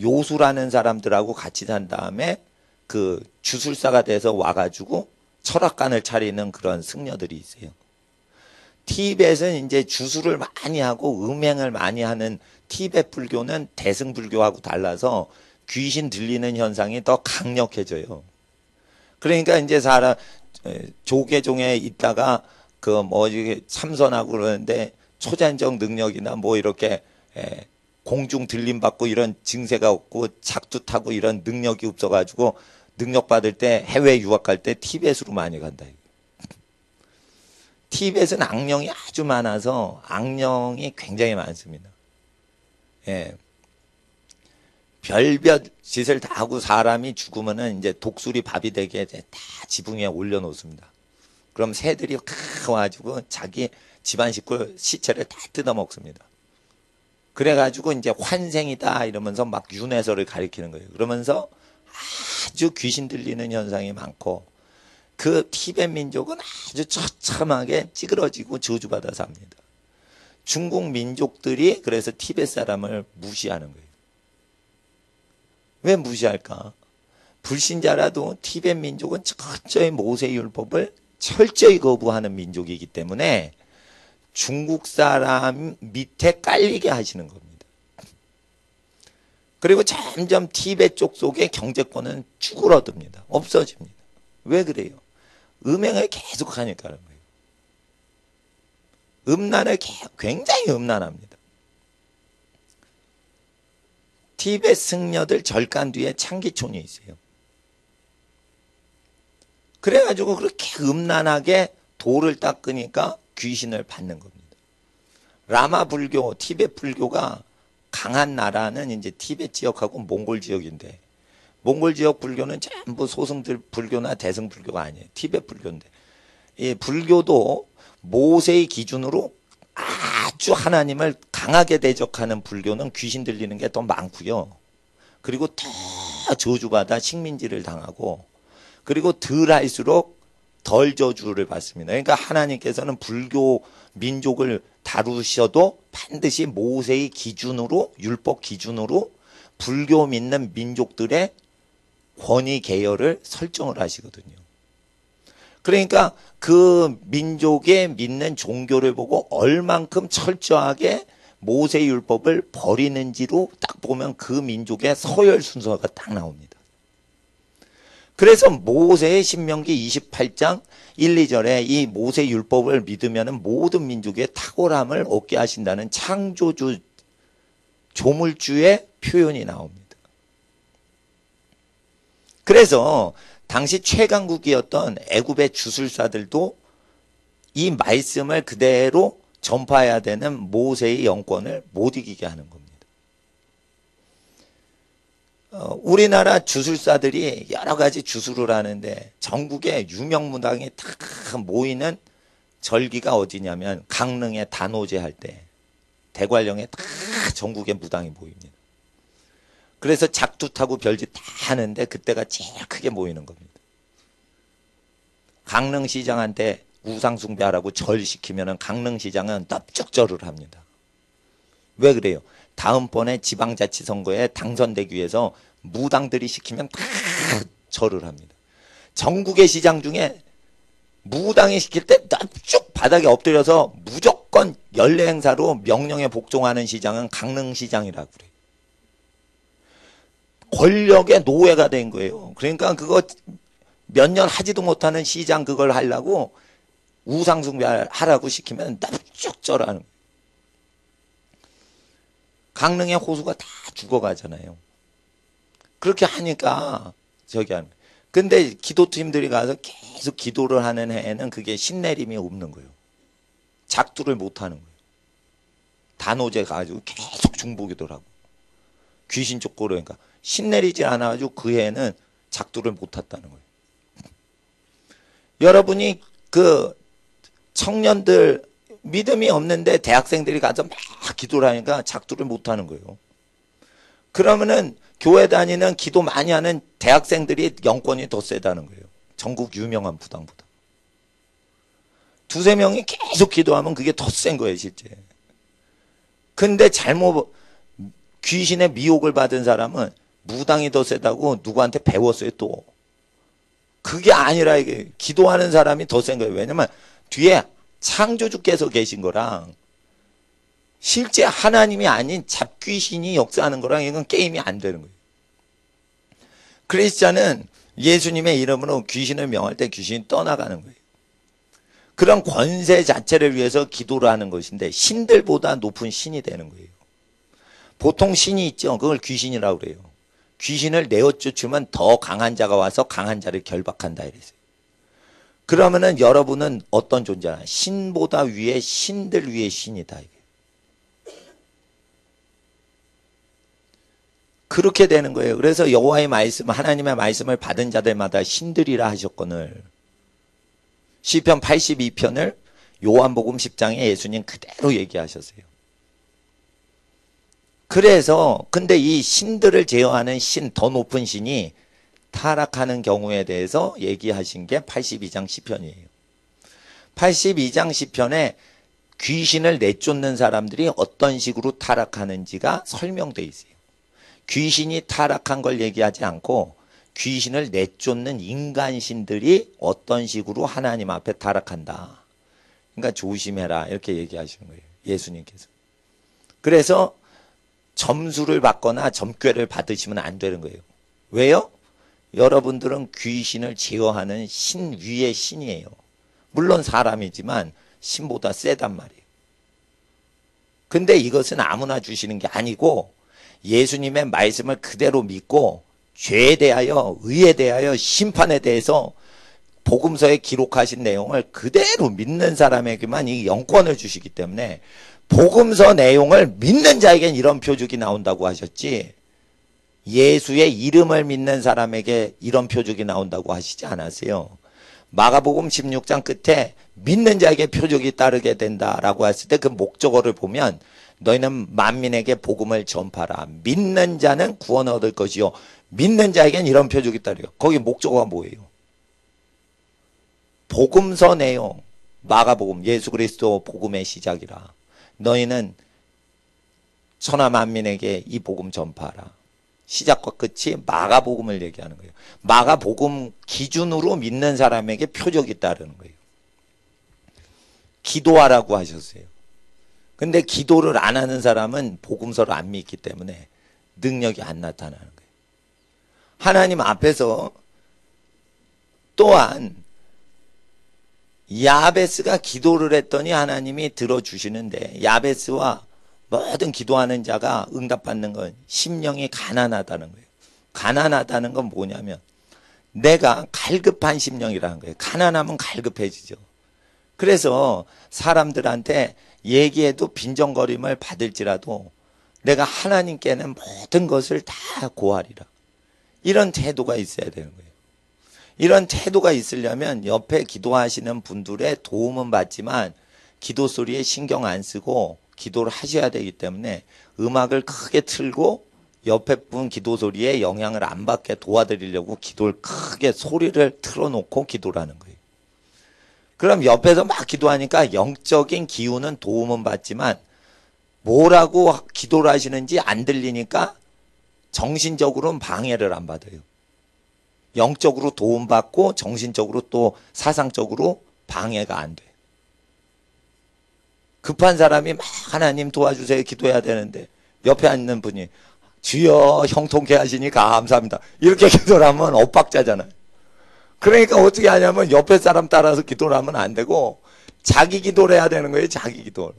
요수라는 사람들하고 같이 산 다음에 그 주술사가 돼서 와가지고 철학관을 차리는 그런 승려들이 있어요. 티벳은 이제 주술을 많이 하고 음행을 많이 하는 티벳 불교는 대승 불교하고 달라서 귀신 들리는 현상이 더 강력해져요. 그러니까 이제 조계종에 있다가 참선하고 그러는데 초자연적 능력이나 이렇게 공중 들림 받고 이런 증세가 없고 작두 타고 이런 능력이 없어가지고 능력 받을 때 해외 유학할 때 티벳으로 많이 간다. 티벳은 악령이 아주 많아서 악령이 굉장히 많습니다. 예. 별별 짓을 다 하고 사람이 죽으면은 이제 독수리 밥이 되게 다 지붕 위에 올려놓습니다. 그럼 새들이 와가지고 자기 집안 식구 시체를 다 뜯어먹습니다. 그래가지고 이제 환생이다 이러면서 막 윤회설을 가리키는 거예요. 그러면서 아주 귀신 들리는 현상이 많고 그 티벳 민족은 아주 처참하게 찌그러지고 저주받아 삽니다. 중국 민족들이 그래서 티벳 사람을 무시하는 거예요. 왜 무시할까? 불신자라도 티벳 민족은 철저히 모세율법을 철저히 거부하는 민족이기 때문에 중국 사람 밑에 깔리게 하시는 겁니다. 그리고 점점 티베트 쪽 속에 경제권은 쭈그러듭니다. 없어집니다. 왜 그래요? 음행을 계속 하니까 그런 거예요. 음란을 굉장히 음란합니다. 티베트 승려들 절간 뒤에 창기촌이 있어요. 그래가지고 그렇게 음란하게 돌을 닦으니까 귀신을 받는 겁니다. 라마 불교, 티베트 불교가 강한 나라는 이제 티베트 지역하고 몽골 지역인데, 몽골 지역 불교는 전부 소승들 불교나 대승 불교가 아니에요. 티베트 불교인데, 이 불교도 모세의 기준으로 아주 하나님을 강하게 대적하는 불교는 귀신 들리는 게 더 많고요. 그리고 더 저주받아 식민지를 당하고, 그리고 덜 할수록 덜 저주를 받습니다. 그러니까 하나님께서는 불교 민족을 다루셔도 반드시 모세의 기준으로, 율법 기준으로 불교 믿는 민족들의 권위 계열을 설정을 하시거든요. 그러니까 그 민족의 믿는 종교를 보고 얼만큼 철저하게 모세 율법을 버리는지로 딱 보면 그 민족의 서열 순서가 딱 나옵니다. 그래서 모세의 신명기 28장 1, 2절에 이 모세 율법을 믿으면 모든 민족의 탁월함을 얻게 하신다는 창조주, 조물주의 표현이 나옵니다. 그래서 당시 최강국이었던 애굽의 주술사들도 이 말씀을 그대로 전파해야 되는 모세의 영권을 못 이기게 하는 겁니다. 우리나라 주술사들이 여러 가지 주술을 하는데 전국에 유명 무당이 다 모이는 절기가 어디냐면 강릉에 단오제 할 때 대관령에 다 전국에 무당이 모입니다. 그래서 작두 타고 별짓 다 하는데 그때가 제일 크게 모이는 겁니다. 강릉시장한테 우상숭배하라고 절 시키면 강릉시장은 넙죽절을 합니다. 왜 그래요? 다음번에 지방자치선거에 당선되기 위해서 무당들이 시키면 다 절을 합니다. 전국의 시장 중에 무당이 시킬 때 납죽 바닥에 엎드려서 무조건 연례 행사로 명령에 복종하는 시장은 강릉시장이라고 그래요. 권력의 노예가 된 거예요. 그러니까 그거 몇 년 하지도 못하는 시장 그걸 하려고 우상숭배하라고 시키면 납죽 절하는 거예요. 강릉의 호수가 다 죽어가잖아요. 그렇게 하니까 저기 하는. 근데 기도팀들이 가서 계속 기도를 하는 해에는 그게 신내림이 없는 거예요. 작두를 못 하는 거예요. 단오제 가가지고 계속 중보기도를 하고 귀신 쫓고 그러니까 신내리지 않아가지고 그 해에는 작두를 못 탔다는 거예요. 여러분이 그 청년들 믿음이 없는데 대학생들이 가서 막 기도를 하니까 작두를 못 하는 거예요. 그러면은 교회 다니는 기도 많이 하는 대학생들이 영권이 더 세다는 거예요. 전국 유명한 부당보다. 두세 명이 계속 기도하면 그게 더 센 거예요, 실제. 근데 잘못 귀신의 미혹을 받은 사람은 무당이 더 세다고 누구한테 배웠어요, 또. 그게 아니라 이게 기도하는 사람이 더 센 거예요. 왜냐면 뒤에 창조주께서 계신 거랑 실제 하나님이 아닌 잡귀신이 역사하는 거랑 이건 게임이 안 되는 거예요. 크리스찬은 예수님의 이름으로 귀신을 명할 때 귀신이 떠나가는 거예요. 그런 권세 자체를 위해서 기도를 하는 것인데 신들보다 높은 신이 되는 거예요. 보통 신이 있죠. 그걸 귀신이라고 그래요. 귀신을 내어쫓으면 더 강한 자가 와서 강한 자를 결박한다 이랬어요. 그러면은 여러분은 어떤 존재냐? 신보다 위에 신들 위에 신이다. 이게. 그렇게 되는 거예요. 그래서 여호와의 말씀, 하나님의 말씀을 받은 자들마다 신들이라 하셨거늘. 시편 82편을 요한복음 10장에 예수님 그대로 얘기하셨어요. 그래서 근데 이 신들을 제어하는 신, 더 높은 신이 타락하는 경우에 대해서 얘기하신 게 82장 시편이에요. 82장 시편에 귀신을 내쫓는 사람들이 어떤 식으로 타락하는지가 설명되어 있어요. 귀신이 타락한 걸 얘기하지 않고 귀신을 내쫓는 인간신들이 어떤 식으로 하나님 앞에 타락한다. 그러니까 조심해라 이렇게 얘기하시는 거예요. 예수님께서. 그래서 점수를 받거나 점괘를 받으시면 안 되는 거예요. 왜요? 여러분들은 귀신을 제어하는 신 위의 신이에요. 물론 사람이지만 신보다 세단 말이에요. 근데 이것은 아무나 주시는 게 아니고 예수님의 말씀을 그대로 믿고 죄에 대하여, 의에 대하여, 심판에 대해서 복음서에 기록하신 내용을 그대로 믿는 사람에게만 이 영권을 주시기 때문에 복음서 내용을 믿는 자에겐 이런 표적이 나온다고 하셨지, 예수의 이름을 믿는 사람에게 이런 표적이 나온다고 하시지 않았어요. 마가복음 16장 끝에 믿는 자에게 표적이 따르게 된다라고 했을 때 그 목적어를 보면 너희는 만민에게 복음을 전파라. 믿는 자는 구원 얻을 것이요. 믿는 자에겐 이런 표적이 따르요. 거기 목적어가 뭐예요? 복음서 내용, 마가복음, 예수 그리스도 복음의 시작이라. 너희는 천하 만민에게 이 복음 전파하라. 시작과 끝이 마가복음을 얘기하는 거예요. 마가복음 기준으로 믿는 사람에게 표적이 따르는 거예요. 기도하라고 하셨어요. 근데 기도를 안 하는 사람은 복음서를 안 믿기 때문에 능력이 안 나타나는 거예요. 하나님 앞에서 또한 야베스가 기도를 했더니 하나님이 들어주시는데, 야베스와 모든 기도하는 자가 응답받는 건 심령이 가난하다는 거예요. 가난하다는 건 뭐냐면 내가 갈급한 심령이라는 거예요. 가난하면 갈급해지죠. 그래서 사람들한테 얘기해도 빈정거림을 받을지라도 내가 하나님께는 모든 것을 다 고하리라. 이런 태도가 있어야 되는 거예요. 이런 태도가 있으려면 옆에 기도하시는 분들의 도움은 받지만 기도 소리에 신경 안 쓰고 기도를 하셔야 되기 때문에 음악을 크게 틀고 옆에 분 기도 소리에 영향을 안 받게 도와드리려고 기도를 크게 소리를 틀어놓고 기도를 하는 거예요. 그럼 옆에서 막 기도하니까 영적인 기운은 도움은 받지만 뭐라고 기도를 하시는지 안 들리니까 정신적으로는 방해를 안 받아요. 영적으로 도움받고 정신적으로 또 사상적으로 방해가 안 돼. 급한 사람이 막 하나님 도와주세요 기도해야 되는데 옆에 앉는 분이 주여 형통케 하시니 감사합니다 이렇게 기도를 하면 엇박자잖아요. 그러니까 어떻게 하냐면 옆에 사람 따라서 기도를 하면 안 되고 자기 기도를 해야 되는 거예요. 자기 기도를.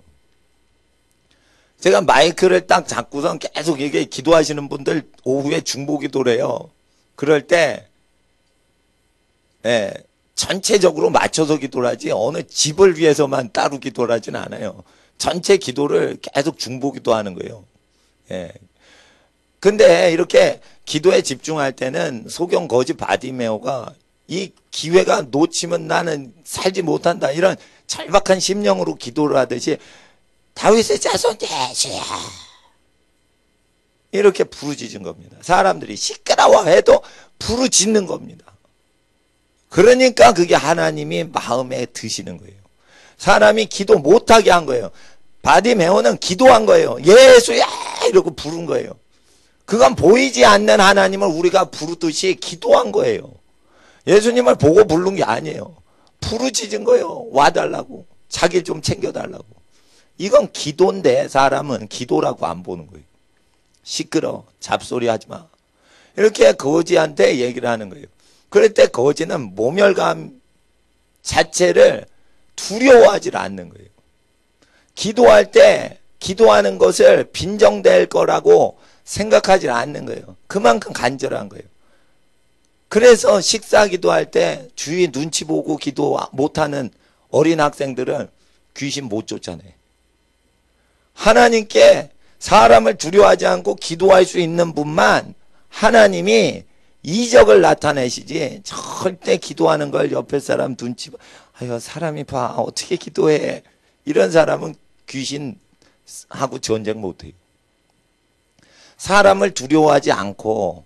제가 마이크를 딱 잡고선 계속 이게 기도하시는 분들 오후에 중보 기도를 해요. 그럴 때 전체적으로 맞춰서 기도를 하지 어느 집을 위해서만 따로 기도를 하진 않아요. 전체 기도를 계속 중보 기도하는 거예요. 근데 이렇게 기도에 집중할 때는 소경 거지 바디메오가 이 기회가 놓치면 나는 살지 못한다 이런 절박한 심령으로 기도를 하듯이 다윗의 자손 예수야 이렇게 부르짖은 겁니다. 사람들이 시끄러워해도 부르짖는 겁니다. 그러니까 그게 하나님이 마음에 드시는 거예요. 사람이 기도 못하게 한 거예요. 바디메오는 기도한 거예요. 예수야 이러고 부른 거예요. 그건 보이지 않는 하나님을 우리가 부르듯이 기도한 거예요. 예수님을 보고 부른 게 아니에요. 부르짖은 거예요. 와달라고. 자기를 좀 챙겨달라고. 이건 기도인데 사람은 기도라고 안 보는 거예요. 시끄러. 잡소리 하지 마. 이렇게 거지한테 얘기를 하는 거예요. 그럴 때 거지는 모멸감 자체를 두려워하지 않는 거예요. 기도할 때 기도하는 것을 빈정될 거라고 생각하지 않는 거예요. 그만큼 간절한 거예요. 그래서 식사 기도할 때 주위 눈치 보고 기도 못하는 어린 학생들은 귀신 못 쫓아내요. 하나님께 사람을 두려워하지 않고 기도할 수 있는 분만 하나님이 이적을 나타내시지 절대 기도하는 걸 옆에 사람 눈치 봐. 아유 사람이 봐 어떻게 기도해. 이런 사람은 귀신하고 전쟁 못해요. 사람을 두려워하지 않고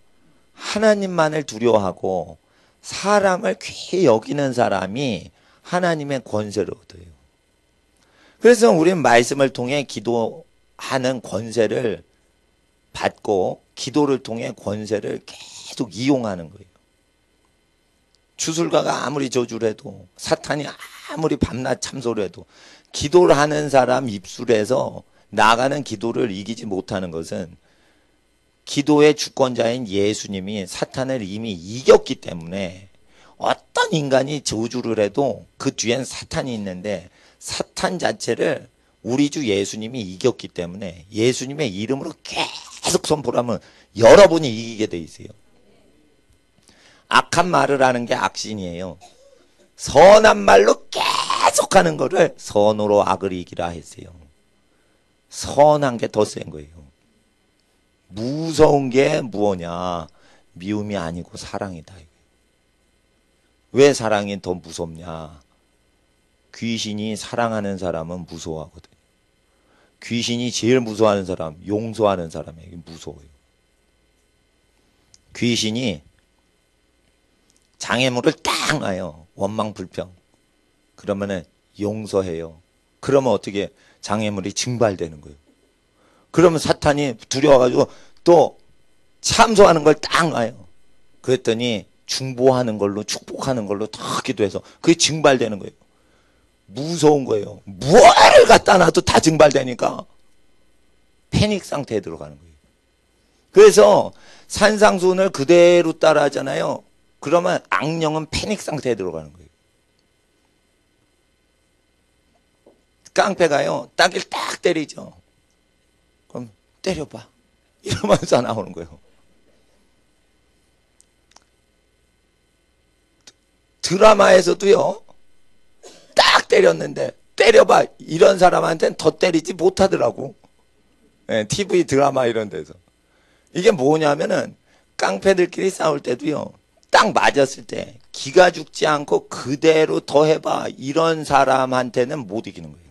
하나님만을 두려워하고 사람을 귀히 여기는 사람이 하나님의 권세를 얻어요. 그래서 우리는 말씀을 통해 기도하는 권세를 받고 기도를 통해 권세를 계속 이용하는 거예요. 주술가가 아무리 저주를 해도 사탄이 아무리 밤낮 참소해도 기도를 하는 사람 입술에서 나가는 기도를 이기지 못하는 것은 기도의 주권자인 예수님이 사탄을 이미 이겼기 때문에 어떤 인간이 저주를 해도 그 뒤엔 사탄이 있는데 사탄 자체를 우리 주 예수님이 이겼기 때문에 예수님의 이름으로 계속 선포를 하면 여러분이 이기게 돼 있어요. 악한 말을 하는 게 악신이에요. 선한 말로 계속 하는 거를 선으로 악을 이기라 했어요. 선한 게 더 센 거예요. 무서운 게 무엇냐? 미움이 아니고 사랑이다. 왜 사랑이 더 무섭냐? 귀신이 사랑하는 사람은 무서워하거든. 귀신이 제일 무서워하는 사람, 용서하는 사람에게 무서워요. 귀신이 장애물을 딱 놔요. 원망 불평. 그러면은 용서해요. 그러면 어떻게 장애물이 증발되는 거예요. 그러면 사탄이 두려워가지고 또 참소하는 걸 딱 놔요. 그랬더니 중보하는 걸로 축복하는 걸로 다 기도해서 그게 증발되는 거예요. 무서운 거예요. 무엇을 갖다 놔도 다 증발되니까 패닉 상태에 들어가는 거예요. 그래서 산상수훈을 그대로 따라 하잖아요. 그러면 악령은 패닉 상태에 들어가는 거예요. 깡패가요, 따귀를 딱 때리죠. 그럼 때려봐. 이러면서 나오는 거예요. 드라마에서도요, 딱 때렸는데 때려봐. 이런 사람한테는 더 때리지 못하더라고. 네, TV 드라마 이런 데서. 이게 뭐냐면은 깡패들끼리 싸울 때도요, 딱 맞았을 때 기가 죽지 않고 그대로 더 해봐. 이런 사람한테는 못 이기는 거예요.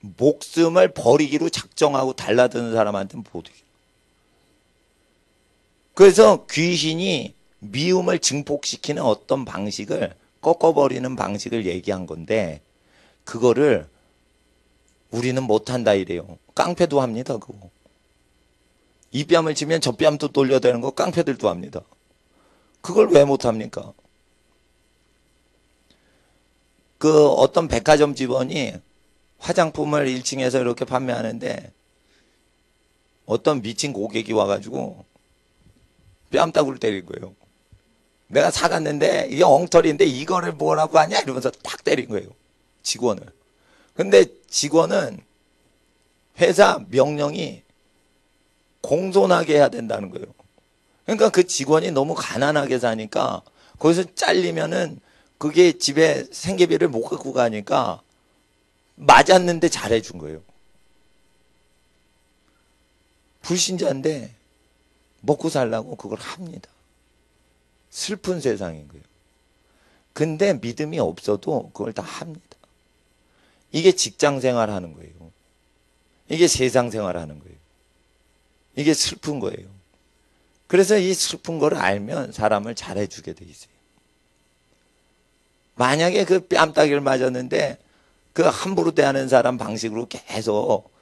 목숨을 버리기로 작정하고 달라드는 사람한테는 못 이겨요. 그래서 귀신이 미움을 증폭시키는 어떤 방식을 꺾어버리는 방식을 얘기한 건데 그거를 우리는 못한다 이래요. 깡패도 합니다. 그거. 이 뺨을 치면 저 뺨도 돌려대는 거 깡패들도 합니다. 그걸 왜 못합니까? 그 어떤 백화점 직원이 화장품을 1층에서 이렇게 판매하는데 어떤 미친 고객이 와가지고 뺨따구를 때린 거예요. 내가 사갔는데 이게 엉터리인데 이거를 뭐라고 하냐 이러면서 딱 때린 거예요. 직원을. 근데 직원은 회사 명령이 공손하게 해야 된다는 거예요. 그러니까 그 직원이 너무 가난하게 사니까 거기서 잘리면은 그게 집에 생계비를 못 갖고 가니까 맞았는데 잘해준 거예요. 불신자인데 먹고 살라고 그걸 합니다. 슬픈 세상인 거예요. 근데 믿음이 없어도 그걸 다 합니다. 이게 직장 생활 하는 거예요. 이게 세상 생활 하는 거예요. 이게 슬픈 거예요. 그래서 이 슬픈 걸 알면 사람을 잘해주게 돼 있어요. 만약에 그 뺨따기를 맞았는데 그 함부로 대하는 사람 방식으로 계속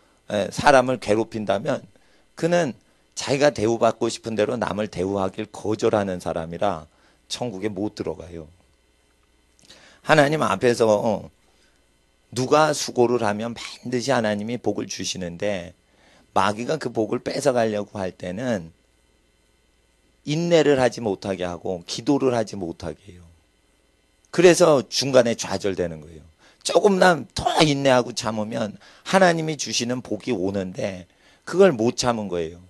사람을 괴롭힌다면 그는 자기가 대우받고 싶은 대로 남을 대우하길 거절하는 사람이라 천국에 못 들어가요. 하나님 앞에서 누가 수고를 하면 반드시 하나님이 복을 주시는데 마귀가 그 복을 뺏어가려고 할 때는 인내를 하지 못하게 하고 기도를 하지 못하게 해요. 그래서 중간에 좌절되는 거예요. 조금만 더 인내하고 참으면 하나님이 주시는 복이 오는데 그걸 못 참은 거예요.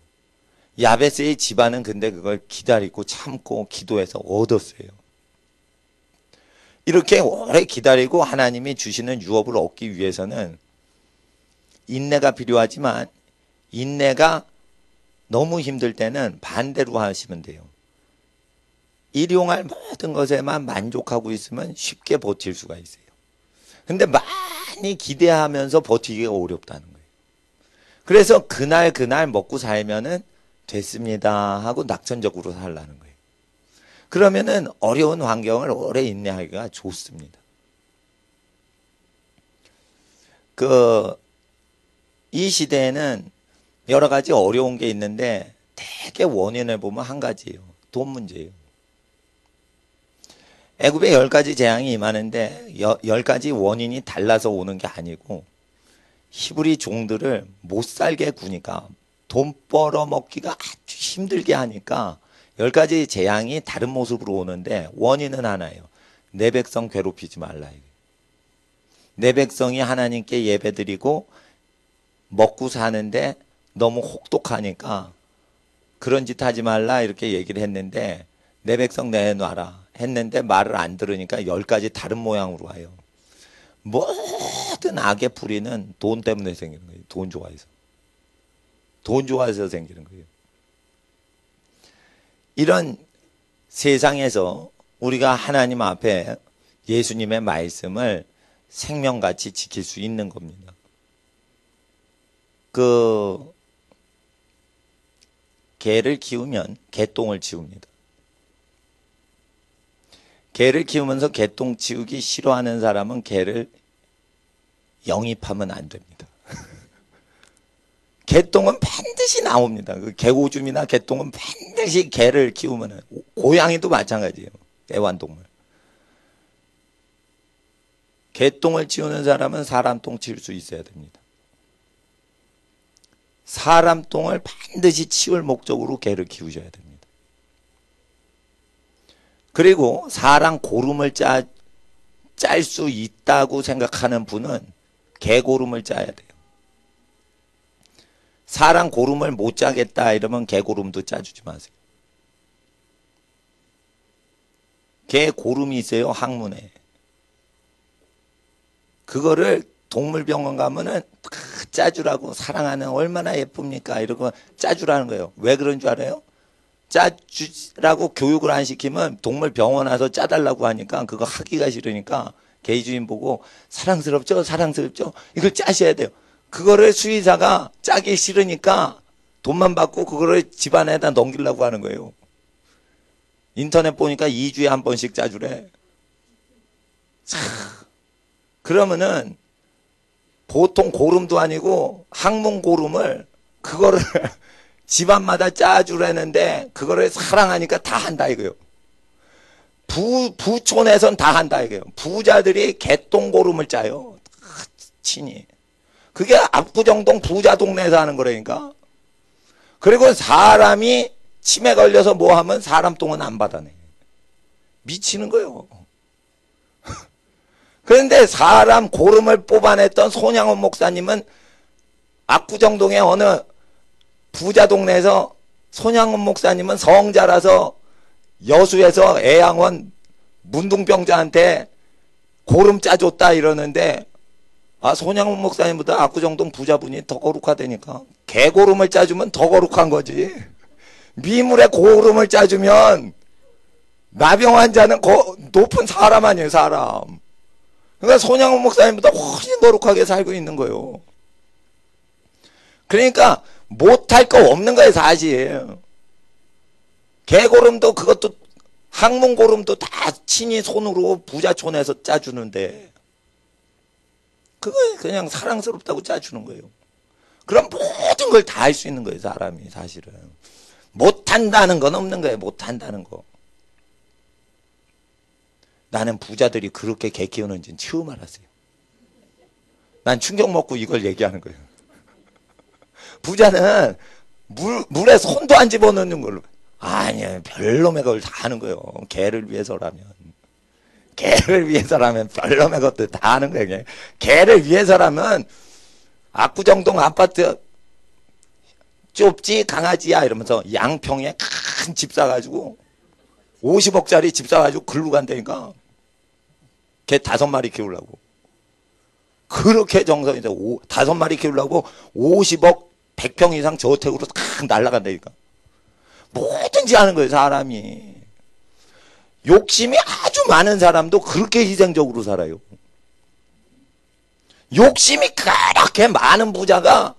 야베스의 집안은 근데 그걸 기다리고 참고 기도해서 얻었어요. 이렇게 오래 기다리고 하나님이 주시는 유업을 얻기 위해서는 인내가 필요하지만 인내가 너무 힘들 때는 반대로 하시면 돼요. 일용할 모든 것에만 만족하고 있으면 쉽게 버틸 수가 있어요. 근데 많이 기대하면서 버티기가 어렵다는 거예요. 그래서 그날 먹고 살면은 됐습니다 하고 낙천적으로 살라는 거예요. 그러면은 어려운 환경을 오래 인내하기가 좋습니다. 이 시대에는 여러 가지 어려운 게 있는데 대개 원인을 보면 한 가지예요. 돈 문제예요. 애굽에 10가지 재앙이 임하는데 10가지 원인이 달라서 오는 게 아니고 히브리 종들을 못 살게 구니까 돈 벌어먹기가 아주 힘들게 하니까 10가지 재앙이 다른 모습으로 오는데 원인은 하나예요. 내 백성 괴롭히지 말라. 내 백성이 하나님께 예배드리고 먹고 사는데 너무 혹독하니까 그런 짓 하지 말라 이렇게 얘기를 했는데 내 백성 내놔라 했는데 말을 안 들으니까 10가지 다른 모양으로 와요. 모든 악의 뿌리는 돈 때문에 생기는 거예요. 돈 좋아해서. 돈 좋아해서 생기는 거예요. 이런 세상에서 우리가 하나님 앞에 예수님의 말씀을 생명같이 지킬 수 있는 겁니다. 개를 키우면 개똥을 치웁니다. 개를 키우면서 개똥 치우기 싫어하는 사람은 개를 영입하면 안 됩니다. 개똥은 반드시 나옵니다. 그 개오줌이나 개똥은 반드시 개를 키우면, 고양이도 마찬가지예요. 애완동물. 개똥을 치우는 사람은 사람 똥 치울 수 있어야 됩니다. 사람 똥을 반드시 치울 목적으로 개를 키우셔야 됩니다. 그리고 사람 고름을 짤 수 있다고 생각하는 분은 개고름을 짜야 돼요. 사람 고름을 못 짜겠다 이러면 개고름도 짜주지 마세요. 개 고름이 있어요, 학문에. 그거를 동물병원 가면은 짜주라고, 사랑하는 얼마나 예쁩니까 이러고 짜주라는 거예요. 왜 그런 줄 알아요? 짜주라고 교육을 안 시키면 동물병원 와서 짜달라고 하니까 그거 하기가 싫으니까 개 주인 보고 사랑스럽죠? 사랑스럽죠? 이걸 짜셔야 돼요. 그거를 수의사가 짜기 싫으니까 돈만 받고 그거를 집안에다 넘기려고 하는 거예요. 인터넷 보니까 2주에 한 번씩 짜주래. 그러면은 보통 고름도 아니고 학문 고름을 그거를 집안마다 짜주라는데 그거를 사랑하니까 다 한다 이거요. 부촌에선 다 한다 이거요. 부자들이 개똥 고름을 짜요. 친히. 그게 압구정동 부자 동네에서 하는 거라니까. 그리고 사람이 치매 걸려서 뭐 하면 사람 똥은 안 받아내. 미치는 거예요. 그런데 사람 고름을 뽑아냈던 손양원 목사님은 압구정동의 어느 부자 동네에서, 손양원 목사님은 성자라서 여수에서 애양원 문둥병자한테 고름 짜줬다 이러는데, 손양원 목사님보다 압구정동 부자분이 더 거룩하다니까. 개고름을 짜주면 더 거룩한 거지. 미물의 고름을 짜주면 나병 환자는 높은 사람 아니에요, 사람. 그러니까 손양원 목사님보다 훨씬 거룩하게 살고 있는 거예요. 그러니까 못할 거 없는 거예요, 사실. 개고름도 그것도 학문고름도 다 친히 손으로 부자촌에서 짜주는데 그거 그냥 사랑스럽다고 짜주는 거예요. 그럼 모든 걸 다 할 수 있는 거예요, 사람이. 사실은 못한다는 건 없는 거예요. 못한다는 거. 나는 부자들이 그렇게 개 키우는지는 처음 알았어요. 난 충격 먹고 이걸 얘기하는 거예요. 부자는 물에 손도 안 집어넣는 걸로. 아니야, 별놈의 걸 다 하는 거예요. 개를 위해서라면. 개를 위해서라면 별놈의 것도 다 하는 거예요. 개를 위해서라면 압구정동 아파트 좁지 강아지야 이러면서 양평에 큰 집 사가지고 50억짜리 집 사가지고 글로 간다니까. 개 5마리 키우려고. 그렇게 정성인데 5마리 키우려고 50억 100평 이상 저택으로 탁 날아간다니까. 뭐든지 하는 거예요, 사람이. 욕심이 아주 많은 사람도 그렇게 희생적으로 살아요. 욕심이 그렇게 많은 부자가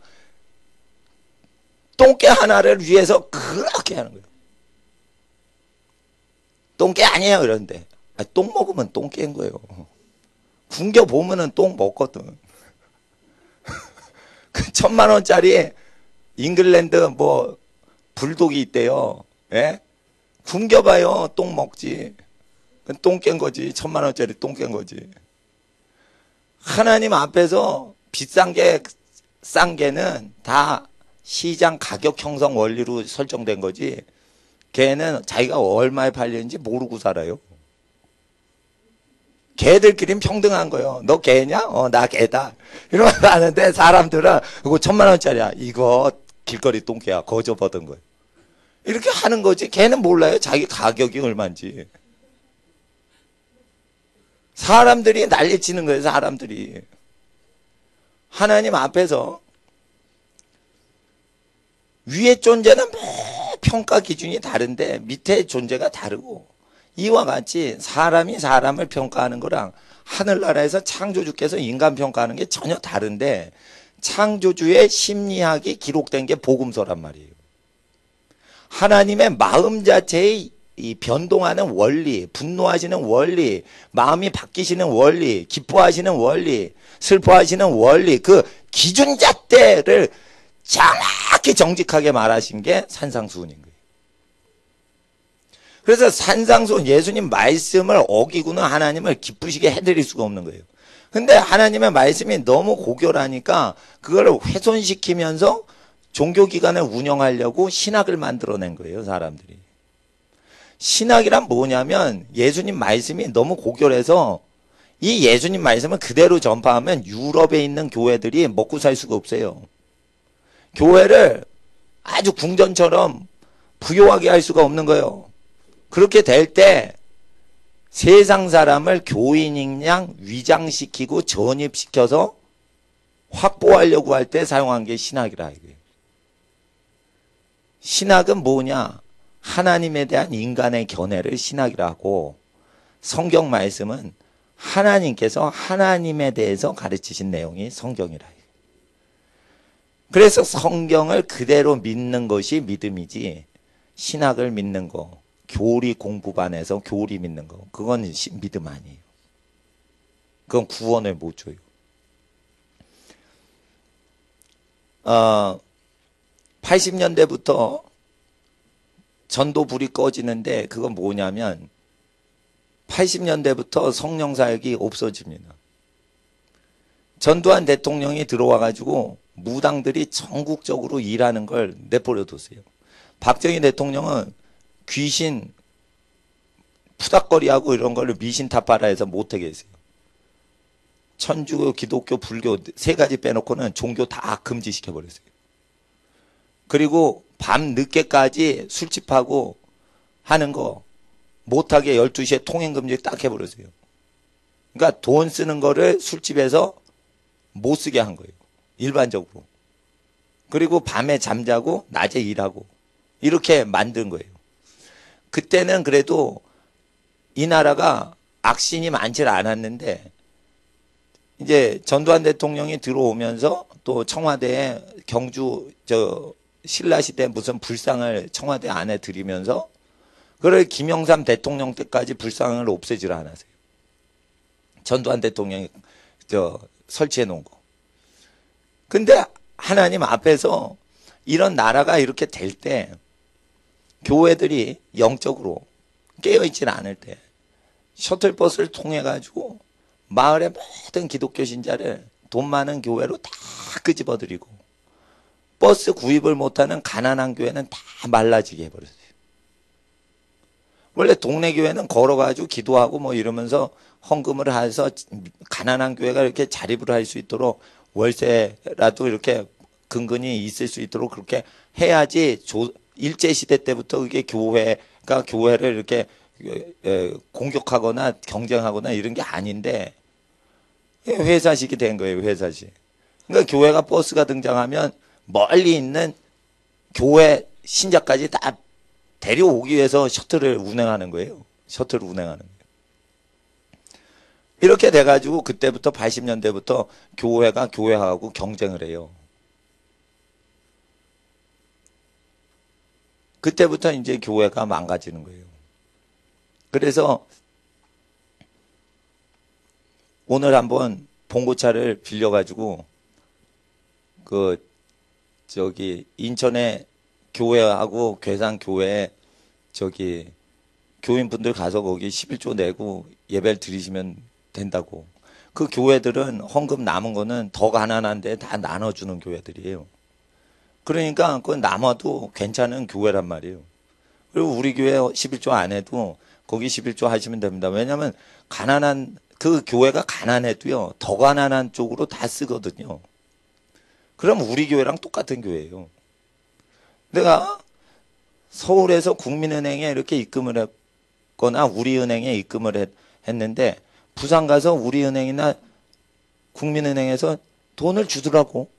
똥개 하나를 위해서 그렇게 하는 거예요. 똥개 아니에요 이러는데 똥 먹으면 똥개인 거예요. 굶겨 보면은 똥 먹거든. 그 1000만원짜리 잉글랜드 뭐 불독이 있대요. 예? 굶겨봐요 똥 먹지. 똥 깬 거지. 1,000만 원짜리 똥 깬 거지. 하나님 앞에서 비싼 게, 싼 게는 다 시장 가격 형성 원리로 설정된 거지. 걔는 자기가 얼마에 팔리는지 모르고 살아요. 개들끼리는 평등한 거예요. 너 개냐? 나 개다. 이러면서 하는데 사람들은 이거 1,000만 원짜리야. 이거 길거리 똥개야. 거저 받은 거예요. 이렇게 하는 거지. 걔는 몰라요. 자기 가격이 얼마인지. 사람들이 난리치는 거예요. 사람들이. 하나님 앞에서 위의 존재는 뭐 평가 기준이 다른데 밑에 존재가 다르고, 이와 같이 사람이 사람을 평가하는 거랑 하늘나라에서 창조주께서 인간 평가하는 게 전혀 다른데, 창조주의 심리학이 기록된 게 복음서란 말이에요. 하나님의 마음 자체의 이 변동하는 원리, 분노하시는 원리, 마음이 바뀌시는 원리, 기뻐하시는 원리, 슬퍼하시는 원리, 그 기준잣대를 정확히 정직하게 말하신 게 산상수훈인 거예요. 그래서 산상수훈, 예수님 말씀을 어기고는 하나님을 기쁘시게 해드릴 수가 없는 거예요. 근데 하나님의 말씀이 너무 고결하니까 그걸 훼손시키면서 종교기관을 운영하려고 신학을 만들어낸 거예요, 사람들이. 신학이란 뭐냐면 예수님 말씀이 너무 고결해서 이 예수님 말씀을 그대로 전파하면 유럽에 있는 교회들이 먹고 살 수가 없어요. 교회를 아주 궁전처럼 부요하게 할 수가 없는 거예요. 그렇게 될 때 세상 사람을 교인인 양 위장시키고 전입시켜서 확보하려고 할 때 사용한 게 신학이라 이거예요. 신학은 뭐냐? 하나님에 대한 인간의 견해를 신학이라 하고, 성경 말씀은 하나님께서 하나님에 대해서 가르치신 내용이 성경이라. 그래서 성경을 그대로 믿는 것이 믿음이지, 신학을 믿는 거, 교리 공부반에서 교리 믿는 거, 그건 믿음 아니에요. 그건 구원을 못 줘요. 80년대부터 전도 불이 꺼지는데, 그건 뭐냐면 80년대부터 성령 사역이 없어집니다. 전두환 대통령이 들어와 가지고 무당들이 전국적으로 일하는 걸 내버려 뒀어요. 박정희 대통령은 귀신 푸닥거리하고 이런 걸로 미신 타파라 해서 못하게 했어요. 천주교, 기독교, 불교 세 가지 빼놓고는 종교 다 금지시켜 버렸어요. 그리고 밤 늦게까지 술집하고 하는 거 못하게 12시에 통행금지 딱 해버렸어요. 그러니까 돈 쓰는 거를 술집에서 못 쓰게 한 거예요. 일반적으로. 그리고 밤에 잠자고 낮에 일하고 이렇게 만든 거예요. 그때는 그래도 이 나라가 악신이 많지 않았는데, 이제 전두환 대통령이 들어오면서 또 청와대에 경주 신라시대 무슨 불상을 청와대 안에 들이면서, 그걸 김영삼 대통령 때까지 불상을 없애지를 않았어요. 전두환 대통령이 설치해 놓은 거. 근데 하나님 앞에서 이런 나라가 이렇게 될 때, 교회들이 영적으로 깨어있지 않을 때 셔틀버스를 통해 가지고 마을의 모든 기독교 신자를 돈 많은 교회로 다 끄집어들이고, 버스 구입을 못하는 가난한 교회는 다 말라지게 해버렸어요. 원래 동네 교회는 걸어가지고 기도하고 뭐 이러면서 헌금을 해서 가난한 교회가 이렇게 자립을 할 수 있도록 월세라도 이렇게 근근히 있을 수 있도록 그렇게 해야지, 일제시대 때부터 그게 교회가 교회를 이렇게 공격하거나 경쟁하거나 이런 게 아닌데, 회사식이 된 거예요, 회사식. 그러니까 교회가 버스가 등장하면 멀리 있는 교회 신자까지 다 데려오기 위해서 셔틀을 운행하는 거예요. 셔틀을 운행하는 거예요. 이렇게 돼가지고 그때부터 80년대부터 교회가 교회하고 경쟁을 해요. 그때부터 이제 교회가 망가지는 거예요. 그래서 오늘 한번 봉고차를 빌려가지고 인천에 교회하고 괴산 교회에 교인분들 가서 거기 11조 내고 예배를 드리시면 된다고. 그 교회들은 헌금 남은 거는 더 가난한데 다 나눠주는 교회들이에요. 그러니까 그건 남아도 괜찮은 교회란 말이에요. 그리고 우리 교회 11조 안 해도 거기 11조 하시면 됩니다. 왜냐하면 가난한 그 교회가 가난해도요 더 가난한 쪽으로 다 쓰거든요. 그럼 우리 교회랑 똑같은 교회예요. 내가 서울에서 국민은행에 이렇게 입금을 했거나 우리은행에 입금을 했는데 부산 가서 우리은행이나 국민은행에서 돈을 주더라고.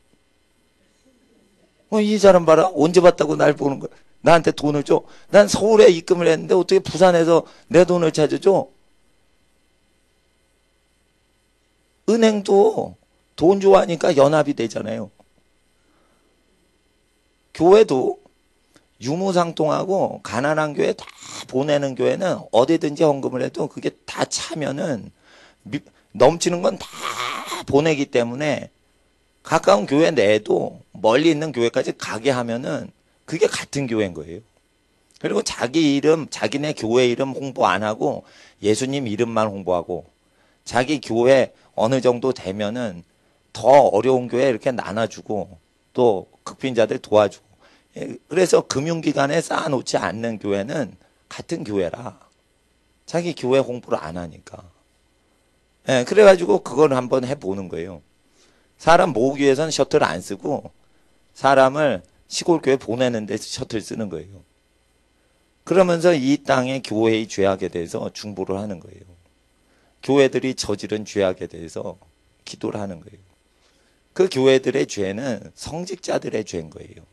이 사람 봐라. 언제 봤다고 날 보는 거야. 나한테 돈을 줘. 난 서울에 입금을 했는데 어떻게 부산에서 내 돈을 찾아줘? 은행도 돈 좋아하니까 연합이 되잖아요. 교회도 유무상통하고 가난한 교회 다 보내는 교회는 어디든지 헌금을 해도 그게 다 차면은 넘치는 건 다 보내기 때문에 가까운 교회 내에도 멀리 있는 교회까지 가게 하면은 그게 같은 교회인 거예요. 그리고 자기 이름, 자기네 교회 이름 홍보 안 하고 예수님 이름만 홍보하고 자기 교회 어느 정도 되면은 더 어려운 교회 이렇게 나눠주고 또 극빈자들 도와주고. 그래서 금융기관에 쌓아놓지 않는 교회는 같은 교회라. 자기 교회 홍보를 안 하니까. 그래가지고 그걸 한번 해보는 거예요. 사람 모으기 위해서는 셔틀 안 쓰고 사람을 시골 교회 보내는 데 셔틀 쓰는 거예요. 그러면서 이 땅의 교회의 죄악에 대해서 중보를 하는 거예요. 교회들이 저지른 죄악에 대해서 기도를 하는 거예요. 그 교회들의 죄는 성직자들의 죄인 거예요.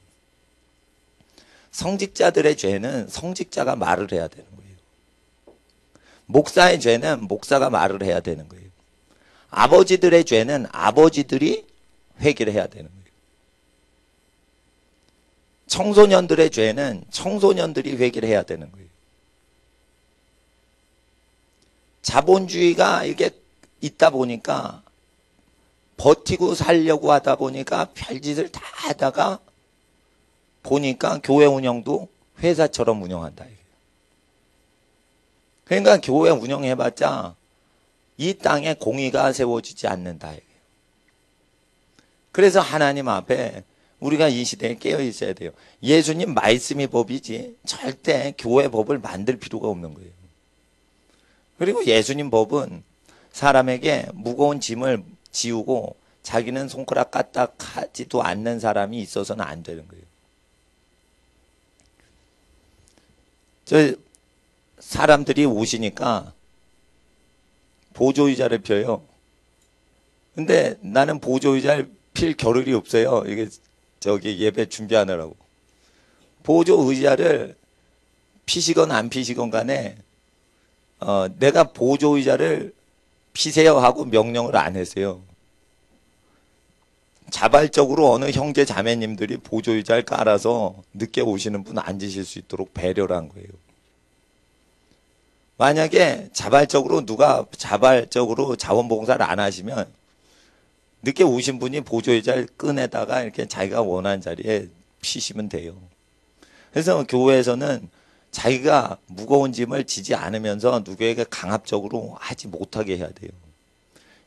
성직자들의 죄는 성직자가 말을 해야 되는 거예요. 목사의 죄는 목사가 말을 해야 되는 거예요. 아버지들의 죄는 아버지들이 회개를 해야 되는 거예요. 청소년들의 죄는 청소년들이 회개를 해야 되는 거예요. 자본주의가 이게 있다 보니까 버티고 살려고 하다 보니까 별짓을 다 하다가 보니까 교회 운영도 회사처럼 운영한다. 그러니까 교회 운영해봤자 이 땅에 공의가 세워지지 않는다. 그래서 하나님 앞에 우리가 이 시대에 깨어 있어야 돼요. 예수님 말씀이 법이지 절대 교회 법을 만들 필요가 없는 거예요. 그리고 예수님 법은 사람에게 무거운 짐을 지우고 자기는 손가락 까딱하지도 않는 사람이 있어서는 안 되는 거예요. 저 사람들이 오시니까 보조의자를 펴요. 근데 나는 보조의자를 필 겨를이 없어요. 이게 저기 예배 준비하느라고. 보조의자를 피시건 안 피시건 간에 내가 보조의자를 피세요 하고 명령을 안 했어요. 자발적으로 어느 형제 자매님들이 보조의자를 깔아서 늦게 오시는 분 앉으실 수 있도록 배려를 한 거예요. 만약에 자발적으로 누가 자발적으로 자원봉사를 안 하시면 늦게 오신 분이 보조의자를 꺼내다가 이렇게 자기가 원하는 자리에 피시면 돼요. 그래서 교회에서는 자기가 무거운 짐을 지지 않으면서 누구에게 강압적으로 하지 못하게 해야 돼요.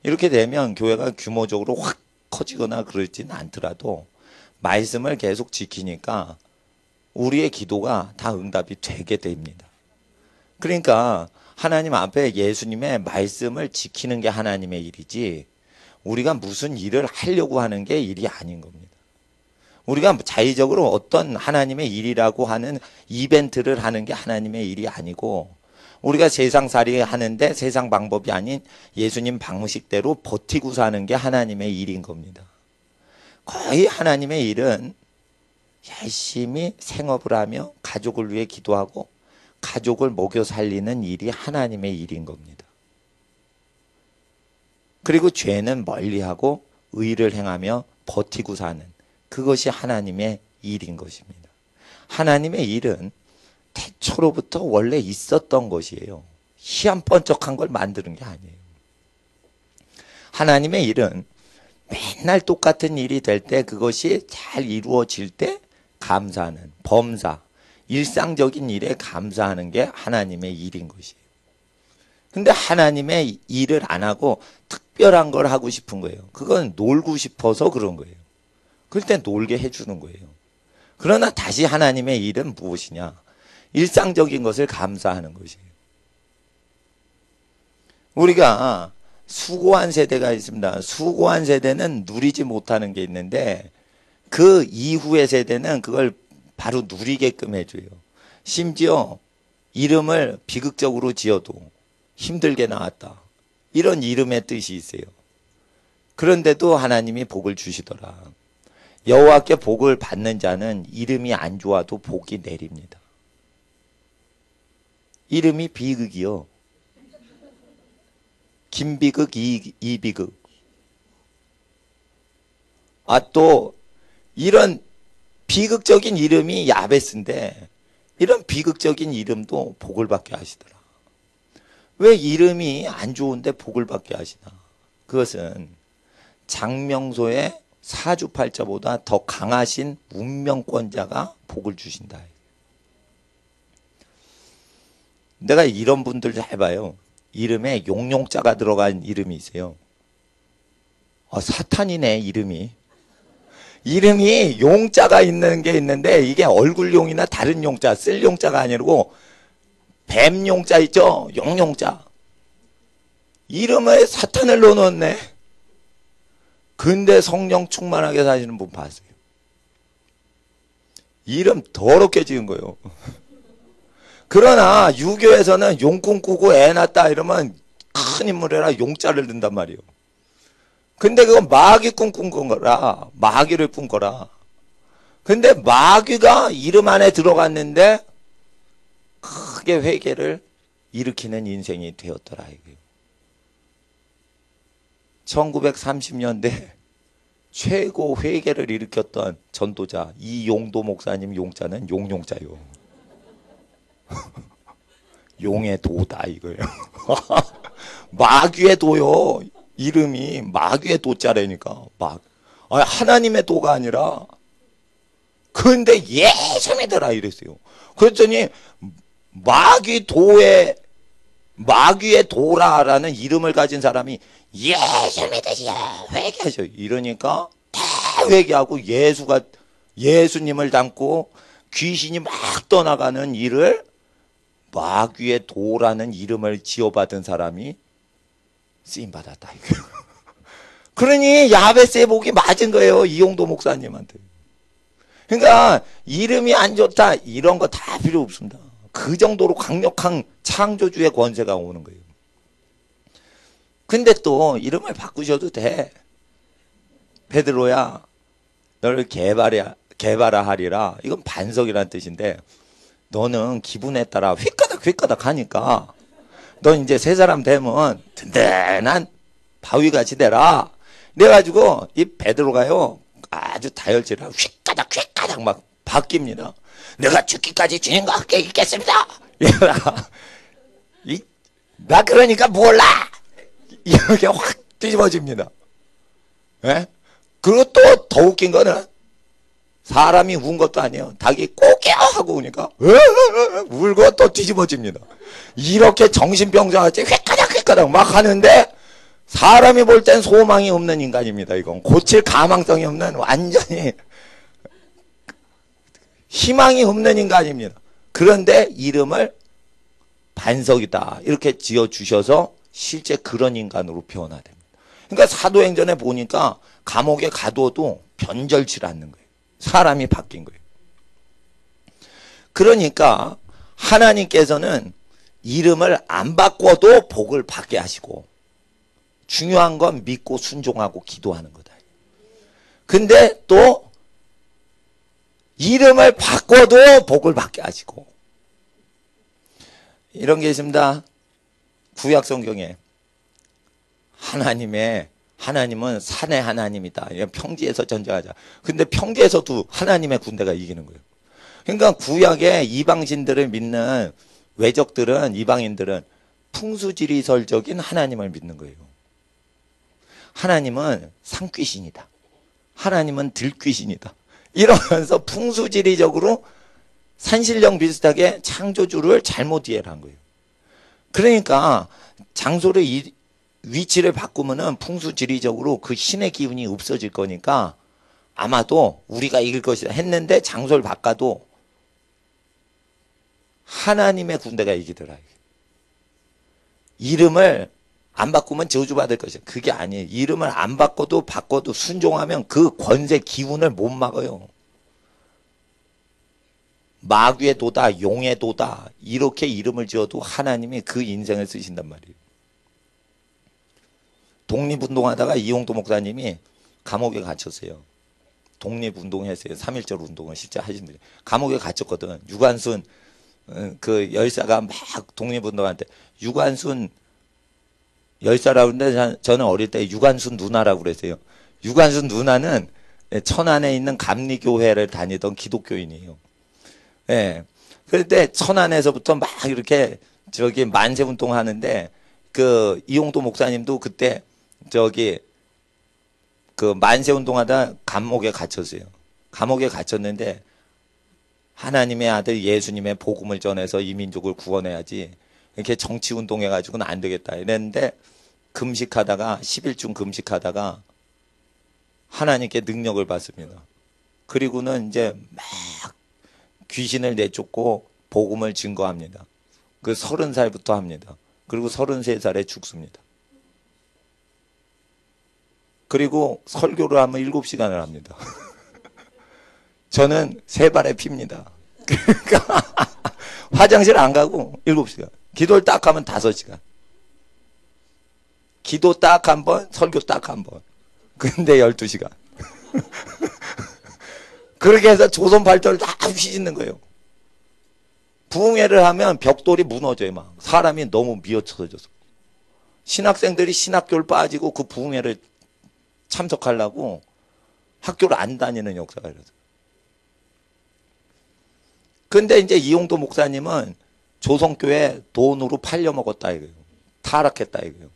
이렇게 되면 교회가 규모적으로 확 커지거나 그러지는 않더라도 말씀을 계속 지키니까 우리의 기도가 다 응답이 되게 됩니다. 그러니까 하나님 앞에 예수님의 말씀을 지키는 게 하나님의 일이지 우리가 무슨 일을 하려고 하는 게 일이 아닌 겁니다. 우리가 자의적으로 어떤 하나님의 일이라고 하는 이벤트를 하는 게 하나님의 일이 아니고 우리가 세상살이 하는데 세상 방법이 아닌 예수님 방식대로 버티고 사는 게 하나님의 일인 겁니다. 거의 하나님의 일은 열심히 생업을 하며 가족을 위해 기도하고 가족을 먹여 살리는 일이 하나님의 일인 겁니다. 그리고 죄는 멀리하고 의를 행하며 버티고 사는 그것이 하나님의 일인 것입니다. 하나님의 일은 태초로부터 원래 있었던 것이에요. 희한번쩍한 걸 만드는 게 아니에요. 하나님의 일은 맨날 똑같은 일이 될 때 그것이 잘 이루어질 때 감사하는 범사 일상적인 일에 감사하는 게 하나님의 일인 것이에요. 근데 하나님의 일을 안 하고 특별한 걸 하고 싶은 거예요. 그건 놀고 싶어서 그런 거예요. 그럴 때 놀게 해주는 거예요. 그러나 다시 하나님의 일은 무엇이냐? 일상적인 것을 감사하는 것이에요. 우리가 수고한 세대가 있습니다. 수고한 세대는 누리지 못하는 게 있는데 그 이후의 세대는 그걸 바로 누리게끔 해줘요. 심지어 이름을 비극적으로 지어도 힘들게 나왔다. 이런 이름의 뜻이 있어요. 그런데도 하나님이 복을 주시더라. 여호와께 복을 받는 자는 이름이 안 좋아도 복이 내립니다. 이름이 비극이요. 김비극, 이비극. 또 이런 비극적인 이름이 야베스인데 이런 비극적인 이름도 복을 받게 하시더라. 왜 이름이 안 좋은데 복을 받게 하시나? 그것은 장명소의 사주팔자보다 더 강하신 운명권자가 복을 주신다. 내가 이런 분들 잘 봐요. 이름에 용용자가 들어간 이름이 있어요. 사탄이네 이름이. 이름이 용자가 있는 게 있는데 이게 얼굴용이나 다른 용자, 쓸 용자가 아니고 뱀용자 있죠? 용용자. 이름에 사탄을 넣어놓네. 근데 성령 충만하게 사시는 분 봤어요. 이름 더럽게 지은 거예요. 그러나 유교에서는 용 꿈꾸고 애 낳았다 이러면 큰 인물이라 용자를 넣는단 말이에요. 근데 그건 마귀 꿈꾼 거라. 마귀를 꿈꿔라. 근데 마귀가 이름 안에 들어갔는데 크게 회개를 일으키는 인생이 되었더라 이거예요. 1930년대 최고 회개를 일으켰던 전도자 이용도 목사님 용자는 용용자요. 용의 도다 이거예요. 마귀의 도요. 이름이 마귀의 도자라니까. 하나님의 도가 아니라. 근데 예수님이더라 이랬어요. 그랬더니 마귀의 도라라는 이름을 가진 사람이 예수 믿으시야 회개하셔 이러니까 다 회개하고 예수님을 닮고 귀신이 막 떠나가는 일을 마귀의 도라는 이름을 지어받은 사람이 쓰임받았다. 그러니 야베스의 복이 맞은 거예요. 이용도 목사님한테. 그러니까 이름이 안 좋다 이런 거 다 필요 없습니다. 그 정도로 강력한 창조주의 권세가 오는 거예요. 근데 또 이름을 바꾸셔도 돼. 베드로야 너를 개발하리라. 이건 반석이라는 뜻인데 너는 기분에 따라 휙가닥 하니까 넌 이제 새 사람 되면 든든한 바위같이 되라. 그래가지고 이 베드로가요 아주 다혈질하 휙가닥 막 바뀝니다. 내가 죽기까지 주님과 함께 있겠습니다. 나 그러니까 몰라. 이렇게 확 뒤집어집니다. 예? 그리고 또 더 웃긴 거는 사람이 운 것도 아니에요. 닭이 꼬겨 하고 우니까 울고 또 뒤집어집니다. 이렇게 정신병자같이 휙가닥 막 하는데 사람이 볼 땐 소망이 없는 인간입니다. 이건 고칠 가망성이 없는 완전히 희망이 없는 인간입니다. 그런데 이름을 반석이다 이렇게 지어주셔서 실제 그런 인간으로 변화됩니다. 그러니까 사도행전에 보니까 감옥에 가둬도 변절치 않는 거예요. 사람이 바뀐 거예요. 그러니까 하나님께서는 이름을 안 바꿔도 복을 받게 하시고 중요한 건 믿고 순종하고 기도하는 거다. 근데 또 이름을 바꿔도 복을 받게 하시고 이런 게 있습니다. 구약 성경에 하나님은 산의 하나님이다. 평지에서 전쟁하자. 근데 평지에서도 하나님의 군대가 이기는 거예요. 그러니까 구약의 이방신들을 믿는 외적들은 이방인들은 풍수지리설적인 하나님을 믿는 거예요. 하나님은 산귀신이다. 하나님은 들귀신이다. 이러면서 풍수지리적으로 산신령 비슷하게 창조주를 잘못 이해를 한 거예요. 그러니까 장소를 위치를 바꾸면은 풍수지리적으로 그 신의 기운이 없어질 거니까 아마도 우리가 이길 것이다 했는데 장소를 바꿔도 하나님의 군대가 이기더라. 이름을 안 바꾸면 저주받을 것이야. 그게 아니에요. 이름을 안 바꿔도 순종하면 그 권세 기운을 못 막아요. 마귀의 도다, 용의 도다 이렇게 이름을 지어도 하나님이 그 인생을 쓰신단 말이에요. 독립운동하다가 이용도 목사님이 감옥에 갇혔어요. 독립운동했어요. 3.1절 운동을 실제 하신 분이. 감옥에 갇혔거든. 유관순 그 열사가 막 독립운동할 때 유관순 열사라고 하는데 저는 어릴 때 유관순 누나라고 그랬어요. 유관순 누나는 천안에 있는 감리교회를 다니던 기독교인이에요. 예. 그런데 천안에서부터 막 이렇게 저기 만세운동 하는데 그 이용도 목사님도 그때 저기 그 만세운동 하다 감옥에 갇혔어요. 감옥에 갇혔는데 하나님의 아들 예수님의 복음을 전해서 이 민족을 구원해야지 이렇게 정치운동 해가지고는 안 되겠다 이랬는데 금식하다가 10일쯤 금식하다가 하나님께 능력을 받습니다. 그리고는 이제 막 귀신을 내쫓고 복음을 증거합니다. 그 30살부터 합니다. 그리고 33살에 죽습니다. 그리고 설교를 하면 7시간을 합니다. 저는 3발에 핍니다. 그러니까 화장실 안 가고 7시간. 기도를 딱 하면 5시간. 기도 딱 한 번, 설교 딱 한 번. 근데 12시간. 그렇게 해서 조선 발전을 다 휘짓는 거예요. 부흥회를 하면 벽돌이 무너져요. 막 사람이 너무 미어쳐져서. 신학생들이 신학교를 빠지고 그 부흥회를 참석하려고 학교를 안 다니는 역사가 이래서. 근데 이제 이용도 목사님은 조선교회 돈으로 팔려먹었다 이거예요. 타락했다 이거예요.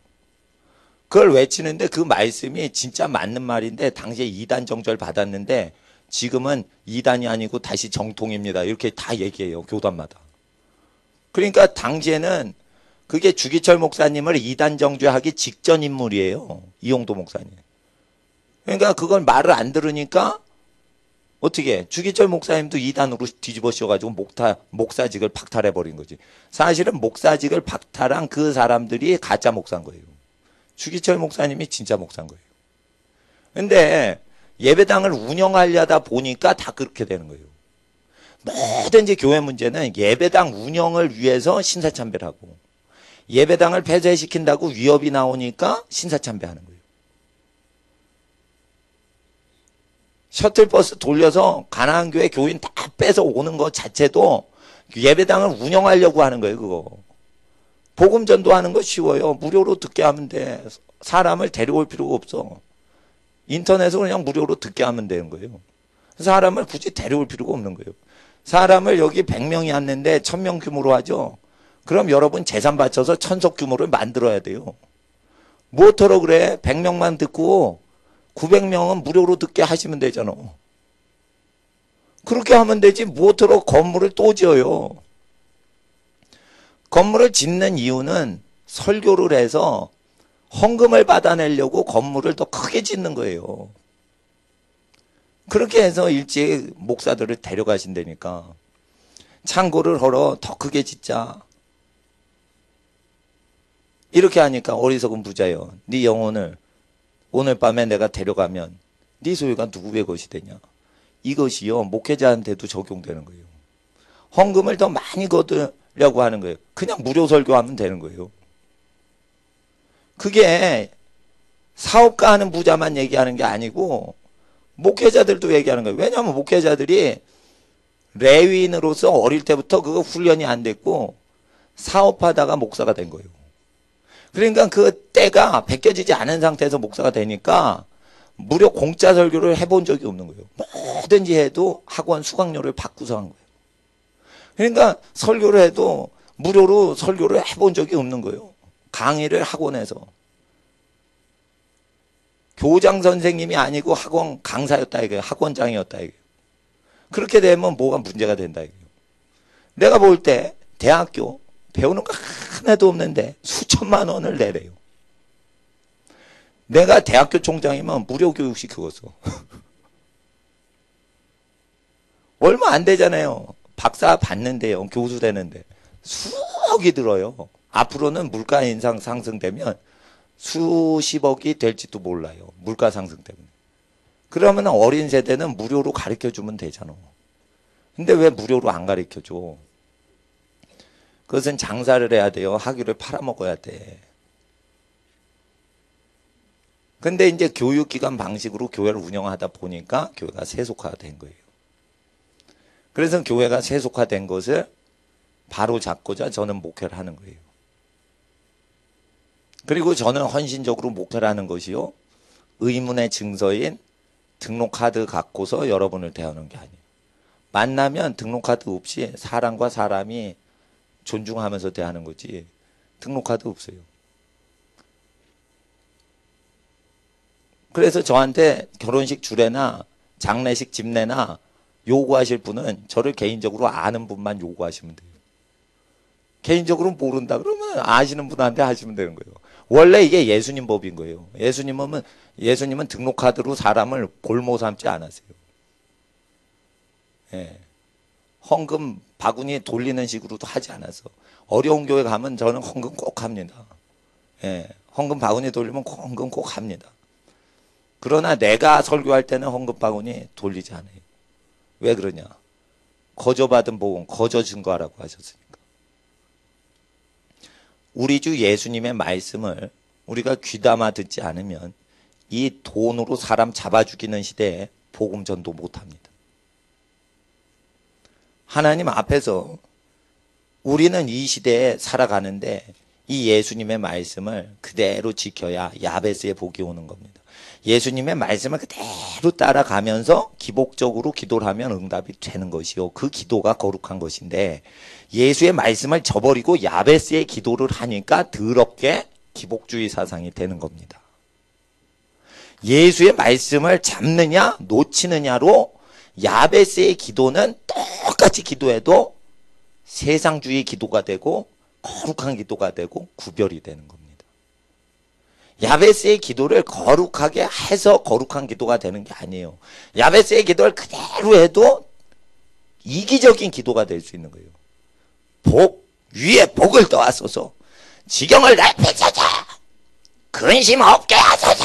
그걸 외치는데 그 말씀이 진짜 맞는 말인데 당시에 2단 정절 받았는데 지금은 2단이 아니고 다시 정통입니다. 이렇게 다 얘기해요. 교단마다. 그러니까 당시에는 그게 주기철 목사님을 2단 정죄하기 직전 인물이에요. 이용도 목사님. 그러니까 그걸 말을 안 들으니까 어떻게 주기철 목사님도 2단으로 뒤집어 씌워가지고 목사직을 박탈해버린 거지. 사실은 목사직을 박탈한 그 사람들이 가짜 목사인 거예요. 주기철 목사님이 진짜 목사인 거예요. 근데 예배당을 운영하려다 보니까 다 그렇게 되는 거예요. 뭐든지 교회 문제는 예배당 운영을 위해서 신사참배하고 예배당을 폐쇄시킨다고 위협이 나오니까 신사참배하는 거예요. 셔틀버스 돌려서 가나안 교회 교인 다 빼서 오는 것 자체도 예배당을 운영하려고 하는 거예요. 그거. 복음 전도하는 거 쉬워요. 무료로 듣게 하면 돼. 사람을 데려올 필요가 없어. 인터넷으로 그냥 무료로 듣게 하면 되는 거예요. 사람을 굳이 데려올 필요가 없는 거예요. 사람을 여기 100명이 왔는데 1000명 규모로 하죠. 그럼 여러분 재산 바쳐서 1000석 규모를 만들어야 돼요. 뭐하러 그래? 100명만 듣고 900명은 무료로 듣게 하시면 되잖아. 그렇게 하면 되지 뭐하러 건물을 또 지어요. 건물을 짓는 이유는 설교를 해서 헌금을 받아내려고 건물을 더 크게 짓는 거예요. 그렇게 해서 일찍 목사들을 데려가신다니까. 창고를 헐어 더 크게 짓자. 이렇게 하니까 어리석은 부자요. 네 영혼을 오늘 밤에 내가 데려가면 네 소유가 누구의 것이 되냐. 이것이요 목회자한테도 적용되는 거예요. 헌금을 더 많이 거두려고 하는 거예요. 그냥 무료 설교하면 되는 거예요. 그게 사업가 하는 부자만 얘기하는 게 아니고 목회자들도 얘기하는 거예요. 왜냐하면 목회자들이 레위인으로서 어릴 때부터 그거 훈련이 안 됐고 사업하다가 목사가 된 거예요. 그러니까 그 때가 벗겨지지 않은 상태에서 목사가 되니까 무료 공짜 설교를 해본 적이 없는 거예요. 뭐든지 해도 학원 수강료를 받고서 한 거예요. 그러니까 설교를 해도 무료로 설교를 해본 적이 없는 거예요. 강의를 학원에서. 교장 선생님이 아니고 학원 강사였다 이거예요. 학원장이었다 이거예요. 그렇게 되면 뭐가 문제가 된다 이거예요. 내가 볼 때 대학교 배우는 거 하나도 없는데 수천만 원을 내래요. 내가 대학교 총장이면 무료 교육 시키겠어. 얼마 안 되잖아요. 박사 받는데요. 교수 되는데 수억이 들어요. 앞으로는 물가 인상 상승되면 수십억이 될지도 몰라요. 물가 상승 때문에. 그러면 어린 세대는 무료로 가르쳐주면 되잖아. 근데 왜 무료로 안 가르쳐줘? 그것은 장사를 해야 돼요. 학위를 팔아먹어야 돼. 근데 이제 교육기관 방식으로 교회를 운영하다 보니까 교회가 세속화된 거예요. 그래서 교회가 세속화된 것을 바로 잡고자 저는 목회를 하는 거예요. 그리고 저는 헌신적으로 목회를 하는 것이요. 의문의 증서인 등록카드 갖고서 여러분을 대하는 게 아니에요. 만나면 등록카드 없이 사람과 사람이 존중하면서 대하는 거지 등록카드 없어요. 그래서 저한테 결혼식 주례나 장례식 집례나 요구하실 분은 저를 개인적으로 아는 분만 요구하시면 돼요. 개인적으로 모른다 그러면 아시는 분한테 하시면 되는 거예요. 원래 이게 예수님 법인 거예요. 예수님은 등록카드로 사람을 볼모 삼지 않았어요. 예. 헌금 바구니 돌리는 식으로도 하지 않았어. 어려운 교회 가면 저는 헌금 꼭 합니다. 예. 헌금 바구니 돌리면 헌금 꼭 합니다. 그러나 내가 설교할 때는 헌금 바구니 돌리지 않아요. 왜 그러냐? 거저받은 복음, 거저 증거하라고 하셨으니까. 우리 주 예수님의 말씀을 우리가 귀담아 듣지 않으면 이 돈으로 사람 잡아 죽이는 시대에 복음 전도 못합니다. 하나님 앞에서 우리는 이 시대에 살아가는데 이 예수님의 말씀을 그대로 지켜야 야베스의 복이 오는 겁니다. 예수님의 말씀을 그대로 따라가면서 기복적으로 기도를 하면 응답이 되는 것이요. 그 기도가 거룩한 것인데 예수의 말씀을 저버리고 야베스의 기도를 하니까 더럽게 기복주의 사상이 되는 겁니다. 예수의 말씀을 잡느냐 놓치느냐로 야베스의 기도는 똑같이 기도해도 세상주의 기도가 되고 거룩한 기도가 되고 구별이 되는 겁니다. 야베스의 기도를 거룩하게 해서 거룩한 기도가 되는 게 아니에요. 야베스의 기도를 그대로 해도 이기적인 기도가 될 수 있는 거예요. 복 위에 복을 떠하소서, 지경을 넓히소서, 근심 없게 하소서,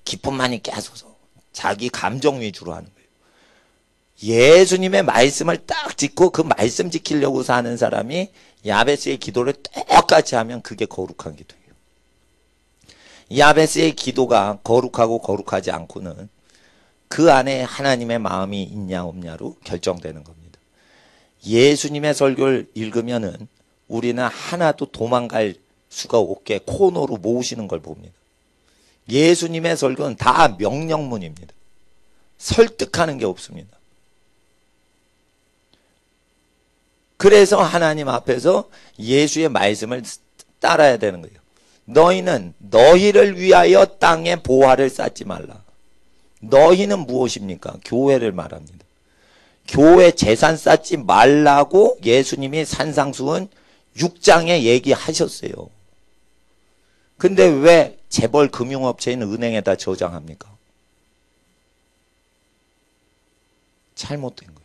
기쁨만 있게 하소서. 자기 감정 위주로 하는 거예요. 예수님의 말씀을 딱 짓고 그 말씀 지키려고 사는 사람이 야베스의 기도를 똑같이 하면 그게 거룩한 기도예요. 야베스의 기도가 거룩하고 거룩하지 않고는 그 안에 하나님의 마음이 있냐 없냐로 결정되는 겁니다. 예수님의 설교를 읽으면은 우리는 하나도 도망갈 수가 없게 코너로 모으시는 걸 봅니다. 예수님의 설교는 다 명령문입니다. 설득하는 게 없습니다. 그래서 하나님 앞에서 예수의 말씀을 따라야 되는 거예요. 너희는 너희를 위하여 땅에 보화를 쌓지 말라. 너희는 무엇입니까? 교회를 말합니다. 교회 재산 쌓지 말라고 예수님이 산상수훈 6장에 얘기하셨어요. 근데 왜 재벌 금융업체인 은행에다 저장합니까? 잘못된 거예요.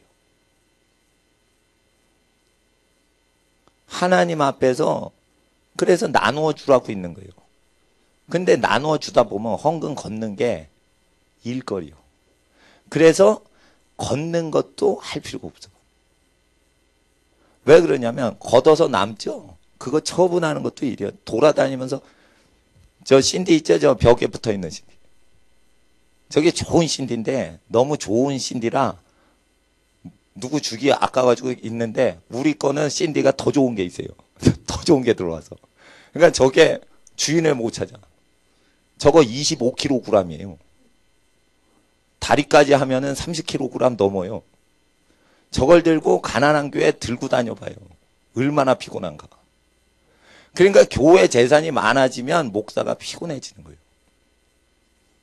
하나님 앞에서 그래서 나누어 주라고 있는 거예요. 근데 나누어 주다 보면 헌금 걷는 게 일거리요. 그래서 걷는 것도 할 필요가 없어. 왜 그러냐면 걷어서 남죠. 그거 처분하는 것도 일이에요. 돌아다니면서 저 신디 있죠? 저 벽에 붙어있는 신디. 저게 좋은 신디인데 너무 좋은 신디라 누구 주기 아까워가지고 있는데 우리 거는 신디가 더 좋은 게 있어요. 더 좋은 게 들어와서. 그러니까 저게 주인을 못 찾아. 저거 25kg이에요. 다리까지 하면은 30kg 넘어요. 저걸 들고 가난한 교회 들고 다녀봐요. 얼마나 피곤한가. 그러니까 교회 재산이 많아지면 목사가 피곤해지는 거예요.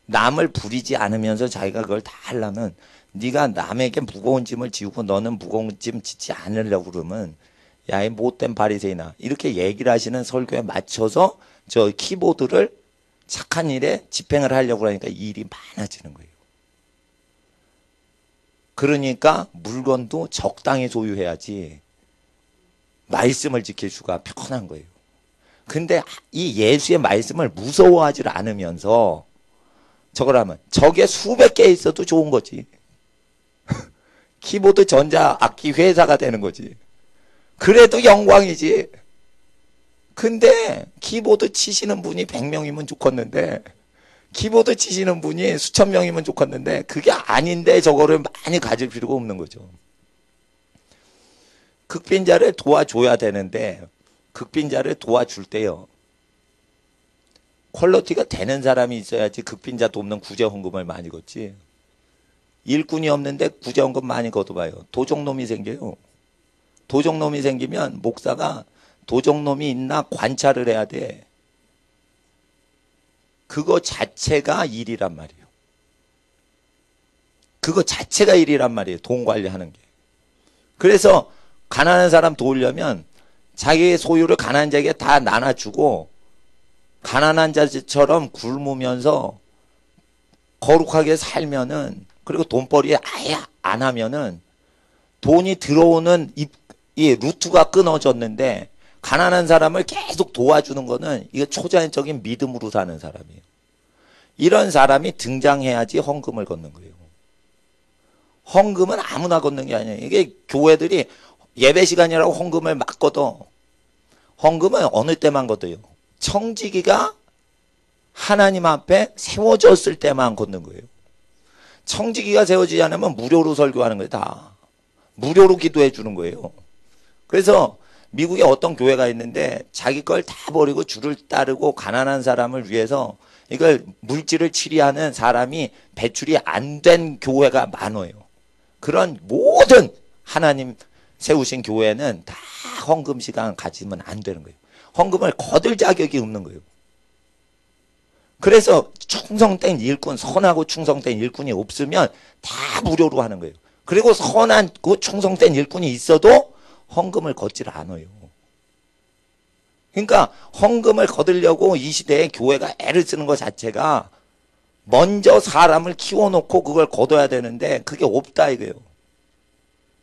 남을 부리지 않으면서 자기가 그걸 다 하려면 네가 남에게 무거운 짐을 지우고 너는 무거운 짐 짓지 않으려고 그러면 야, 이 못된 바리새인아, 이렇게 얘기를 하시는 설교에 맞춰서 저 키보드를 착한 일에 집행을 하려고 하니까 일이 많아지는 거예요. 그러니까 물건도 적당히 소유해야지 말씀을 지킬 수가 편한 거예요. 근데 이 예수의 말씀을 무서워하지 않으면서 저걸 하면 저게 수백 개 있어도 좋은 거지. 키보드 전자 악기 회사가 되는 거지. 그래도 영광이지. 근데 키보드 치시는 분이 100명이면 좋겠는데 키보드 치시는 분이 수천 명이면 좋겠는데 그게 아닌데 저거를 많이 가질 필요가 없는 거죠. 극빈자를 도와줘야 되는데 극빈자를 도와줄 때요, 퀄리티가 되는 사람이 있어야지 극빈자 돕는 구제헌금을 많이 걷지. 일꾼이 없는데 구제헌금 많이 걷어봐요. 도적놈이 생겨요. 도적놈이 생기면 목사가 도적놈이 있나 관찰을 해야 돼. 그거 자체가 일이란 말이에요. 그거 자체가 일이란 말이에요. 돈 관리하는 게. 그래서 가난한 사람 도우려면 자기의 소유를 가난한 자에게 다 나눠주고 가난한 자처럼 굶으면서 거룩하게 살면은, 그리고 돈벌이 아예 안 하면은 돈이 들어오는 이 루트가 끊어졌는데 가난한 사람을 계속 도와주는 거는 이거 초자연적인 믿음으로 사는 사람이에요. 이런 사람이 등장해야지 헌금을 걷는 거예요. 헌금은 아무나 걷는 게 아니에요. 이게 교회들이 예배 시간이라고 헌금을 막 걷어. 헌금은 어느 때만 걷어요? 청지기가 하나님 앞에 세워졌을 때만 걷는 거예요. 청지기가 세워지지 않으면 무료로 설교하는 거예요. 다 무료로 기도해 주는 거예요. 그래서 미국에 어떤 교회가 있는데 자기 걸 다 버리고 주를 따르고 가난한 사람을 위해서 이걸 물질을 치리하는 사람이 배출이 안 된 교회가 많아요. 그런 모든 하나님 세우신 교회는 다 헌금 시간 가지면 안 되는 거예요. 헌금을 거둘 자격이 없는 거예요. 그래서 충성된 일꾼, 선하고 충성된 일꾼이 없으면 다 무료로 하는 거예요. 그리고 선한 그 충성된 일꾼이 있어도 헌금을 걷질 않아요. 그러니까 헌금을 거두려고 이 시대에 교회가 애를 쓰는 것 자체가 먼저 사람을 키워놓고 그걸 거둬야 되는데 그게 없다 이거예요.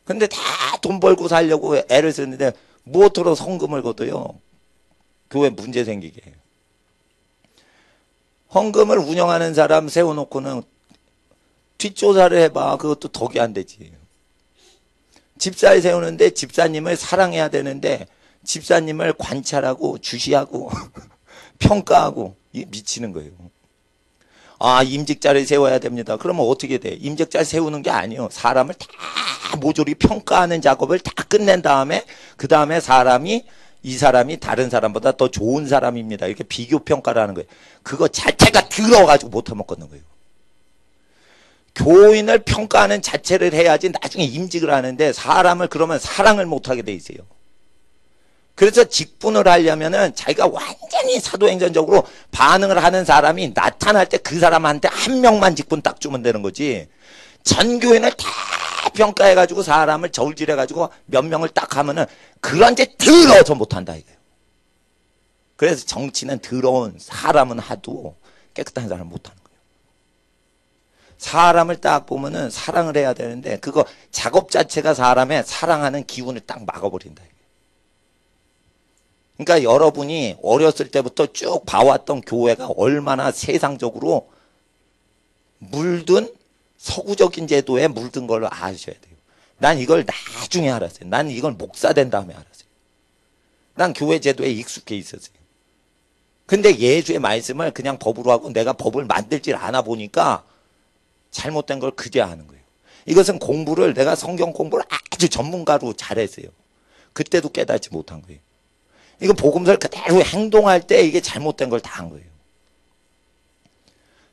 근데 다 돈 벌고 살려고 애를 쓰는데 무엇으로 헌금을 거둬요? 교회 문제 생기게. 헌금을 운영하는 사람 세워놓고는 뒷조사를 해봐. 그것도 덕이 안 되지. 집사를 세우는데 집사님을 사랑해야 되는데 집사님을 관찰하고 주시하고 평가하고 미치는 거예요. 아, 임직자를 세워야 됩니다. 그러면 어떻게 돼? 임직자 세우는 게 아니에요. 사람을 다 모조리 평가하는 작업을 다 끝낸 다음에 그 다음에 사람이 이 사람이 다른 사람보다 더 좋은 사람입니다. 이렇게 비교 평가를 하는 거예요. 그거 자체가 들어가지고 못하면 걷는 거예요. 교인을 평가하는 자체를 해야지 나중에 임직을 하는데 사람을 그러면 사랑을 못하게 돼 있어요. 그래서 직분을 하려면은 자기가 완전히 사도행전적으로 반응을 하는 사람이 나타날 때 그 사람한테 한 명만 직분 딱 주면 되는 거지. 전 교인을 다 평가해가지고 사람을 저울질해가지고 몇 명을 딱 하면은 그런 데 더러워서 못한다 이거예요. 그래서 정치는 더러운 사람은 하도 깨끗한 사람은 못하는 거예요. 사람을 딱 보면은 사랑을 해야 되는데 그거 작업 자체가 사람의 사랑하는 기운을 딱 막아버린다. 그러니까 여러분이 어렸을 때부터 쭉 봐왔던 교회가 얼마나 세상적으로 물든 서구적인 제도에 물든 걸 아셔야 돼요. 난 이걸 나중에 알았어요. 난 이걸 목사 된 다음에 알았어요. 난 교회 제도에 익숙해 있었어요. 근데 예수의 말씀을 그냥 법으로 하고 내가 법을 만들질 않아 보니까 잘못된 걸 그제야 하는 거예요. 이것은 공부를 내가 성경 공부를 아주 전문가로 잘했어요. 그때도 깨닫지 못한 거예요. 이거 복음서를 그대로 행동할 때 이게 잘못된 걸 다 한 거예요.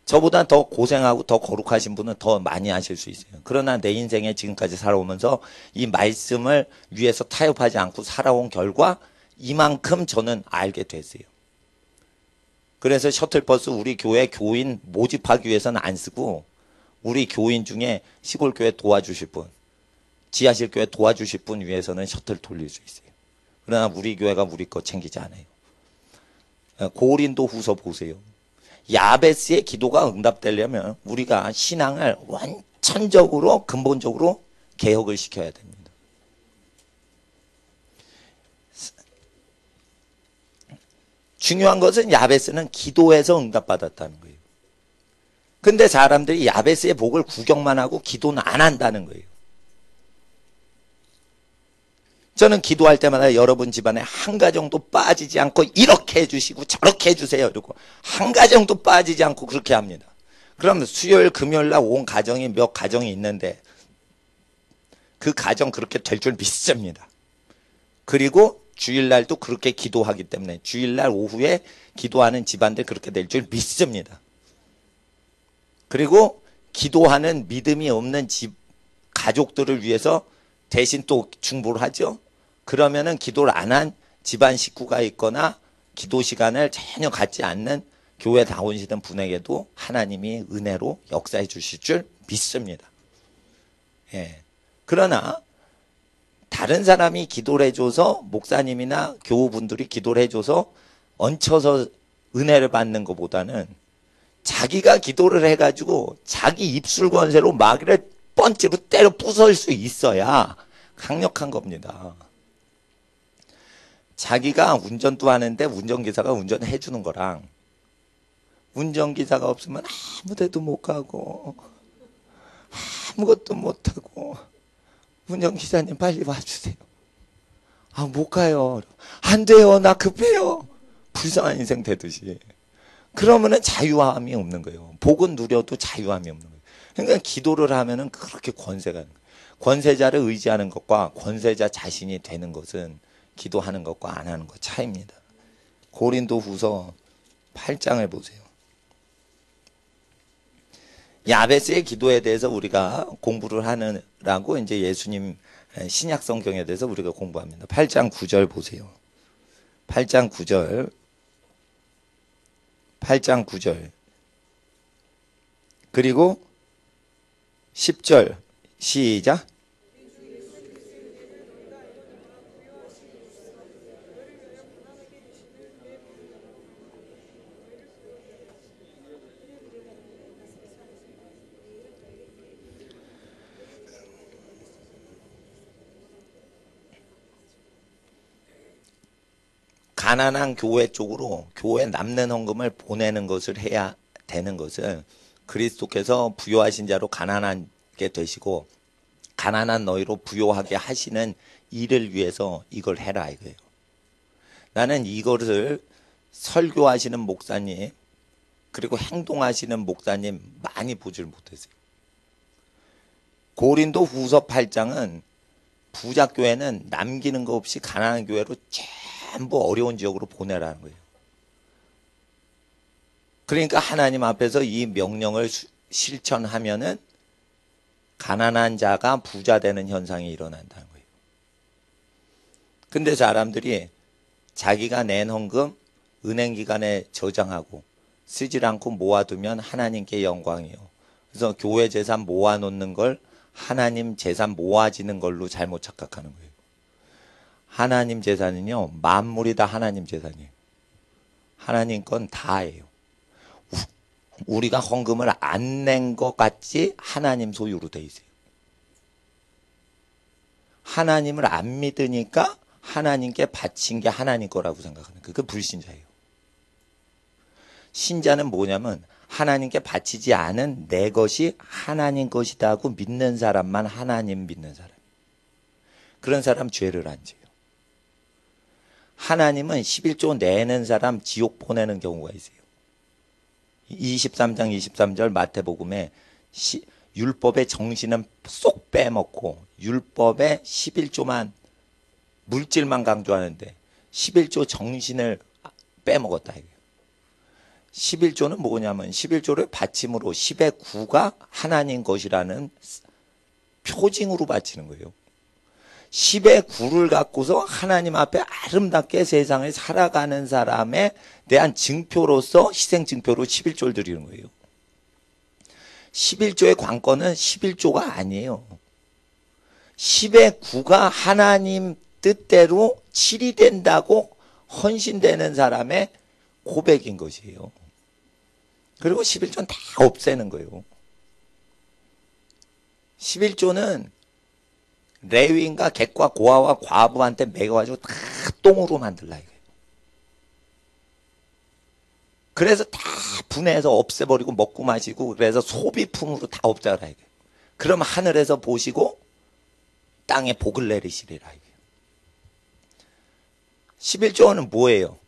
저보다 더 고생하고 더 거룩하신 분은 더 많이 하실 수 있어요. 그러나 내 인생에 지금까지 살아오면서 이 말씀을 위해서 타협하지 않고 살아온 결과 이만큼 저는 알게 됐어요. 그래서 셔틀버스 우리 교회 교인 모집하기 위해서는 안 쓰고 우리 교인 중에 시골 교회 도와주실 분, 지하실 교회 도와주실 분 위해서는 셔틀 돌릴 수 있어요. 그러나 우리 교회가 우리 거 챙기지 않아요. 고린도 후서 보세요. 야베스의 기도가 응답되려면 우리가 신앙을 완전적으로 근본적으로 개혁을 시켜야 됩니다. 중요한 것은 야베스는 기도해서 응답받았다는 거예요. 근데 사람들이 야베스의 복을 구경만 하고 기도는 안 한다는 거예요. 저는 기도할 때마다 여러분 집안에 한 가정도 빠지지 않고 이렇게 해주시고 저렇게 해주세요. 이러고 한 가정도 빠지지 않고 그렇게 합니다. 그럼 수요일 금요일 날 온 가정이 몇 가정이 있는데 그 가정 그렇게 될 줄 믿습니다. 그리고 주일날도 그렇게 기도하기 때문에 주일날 오후에 기도하는 집안들 그렇게 될 줄 믿습니다. 그리고 기도하는 믿음이 없는 집 가족들을 위해서 대신 또 중보를 하죠. 그러면은 기도를 안 한 집안 식구가 있거나 기도 시간을 전혀 갖지 않는 교회 나오시는 분에게도 하나님이 은혜로 역사해 주실 줄 믿습니다. 예. 그러나 다른 사람이 기도를 해줘서 목사님이나 교우분들이 기도를 해줘서 얹혀서 은혜를 받는 것보다는 자기가 기도를 해가지고 자기 입술 권세로 마귀를 펀치로 때려 부술 수 있어야 강력한 겁니다. 자기가 운전도 하는데 운전기사가 운전해 주는 거랑 운전기사가 없으면 아무 데도 못 가고 아무것도 못 하고 운전기사님 빨리 와주세요. 아, 못 가요. 안 돼요. 나 급해요. 불쌍한 인생 되듯이. 그러면은 자유함이 없는 거예요. 복은 누려도 자유함이 없는 거예요. 그러니까 기도를 하면은 그렇게 권세가 있는 거예요. 권세자를 의지하는 것과 권세자 자신이 되는 것은 기도하는 것과 안 하는 것 차이입니다. 고린도 후서 8장을 보세요. 야베스의 기도에 대해서 우리가 공부를 하느라고 이제 예수님 신약 성경에 대해서 우리가 공부합니다. 8장 9절 보세요. 8장 9절. 8장 9절. 그리고 10절. 시작. 가난한 교회 쪽으로 교회 남는 헌금을 보내는 것을 해야 되는 것을 그리스도께서 부요하신 자로 가난하게 되시고 가난한 너희로 부요하게 하시는 일을 위해서 이걸 해라 이거예요. 나는 이거를 설교하시는 목사님 그리고 행동하시는 목사님 많이 보질 못했어요. 고린도 후서 8장은 부자교회는 남기는 거 없이 가난한 교회로 전부 어려운 지역으로 보내라는 거예요. 그러니까 하나님 앞에서 이 명령을 실천하면은 가난한 자가 부자 되는 현상이 일어난다는 거예요. 근데 사람들이 자기가 낸 헌금 은행기관에 저장하고 쓰질 않고 모아두면 하나님께 영광이요. 그래서 교회 재산 모아놓는 걸 하나님 재산 모아지는 걸로 잘못 착각하는 거예요. 하나님 재산은요, 만물이 다 하나님 재산이에요. 하나님 건 다예요. 우리가 헌금을 안 낸 것 같이 하나님 소유로 돼 있어요. 하나님을 안 믿으니까 하나님께 바친 게 하나님 거라고 생각하는 거예요. 그게 불신자예요. 신자는 뭐냐면 하나님께 바치지 않은 내 것이 하나님 것이다 하고 믿는 사람만 하나님 믿는 사람. 그런 사람 죄를 안 져요. 하나님은 11조 내는 사람 지옥 보내는 경우가 있어요. 23장 23절 마태복음에 율법의 정신은 쏙 빼먹고 율법의 11조만 물질만 강조하는데 11조 정신을 빼먹었다. 11조는 뭐냐면 11조를 받침으로 10의 9가 하나님 것이라는 표징으로 바치는 거예요. 10의 9를 갖고서 하나님 앞에 아름답게 세상을 살아가는 사람에 대한 증표로서 희생 증표로 11조를 드리는 거예요. 11조의 관건은 11조가 아니에요. 10의 9가 하나님 뜻대로 7이 된다고 헌신되는 사람의 고백인 것이에요. 그리고 11조는 다 없애는 거예요. 11조는 레위인과 객과 고아와 과부한테 매겨가지고 다 똥으로 만들라 이거예요. 그래서 다 분해해서 없애버리고 먹고 마시고 그래서 소비품으로 다 없애라 이거예요. 그럼 하늘에서 보시고 땅에 복을 내리시리라 이거예요. 11조는 뭐예요?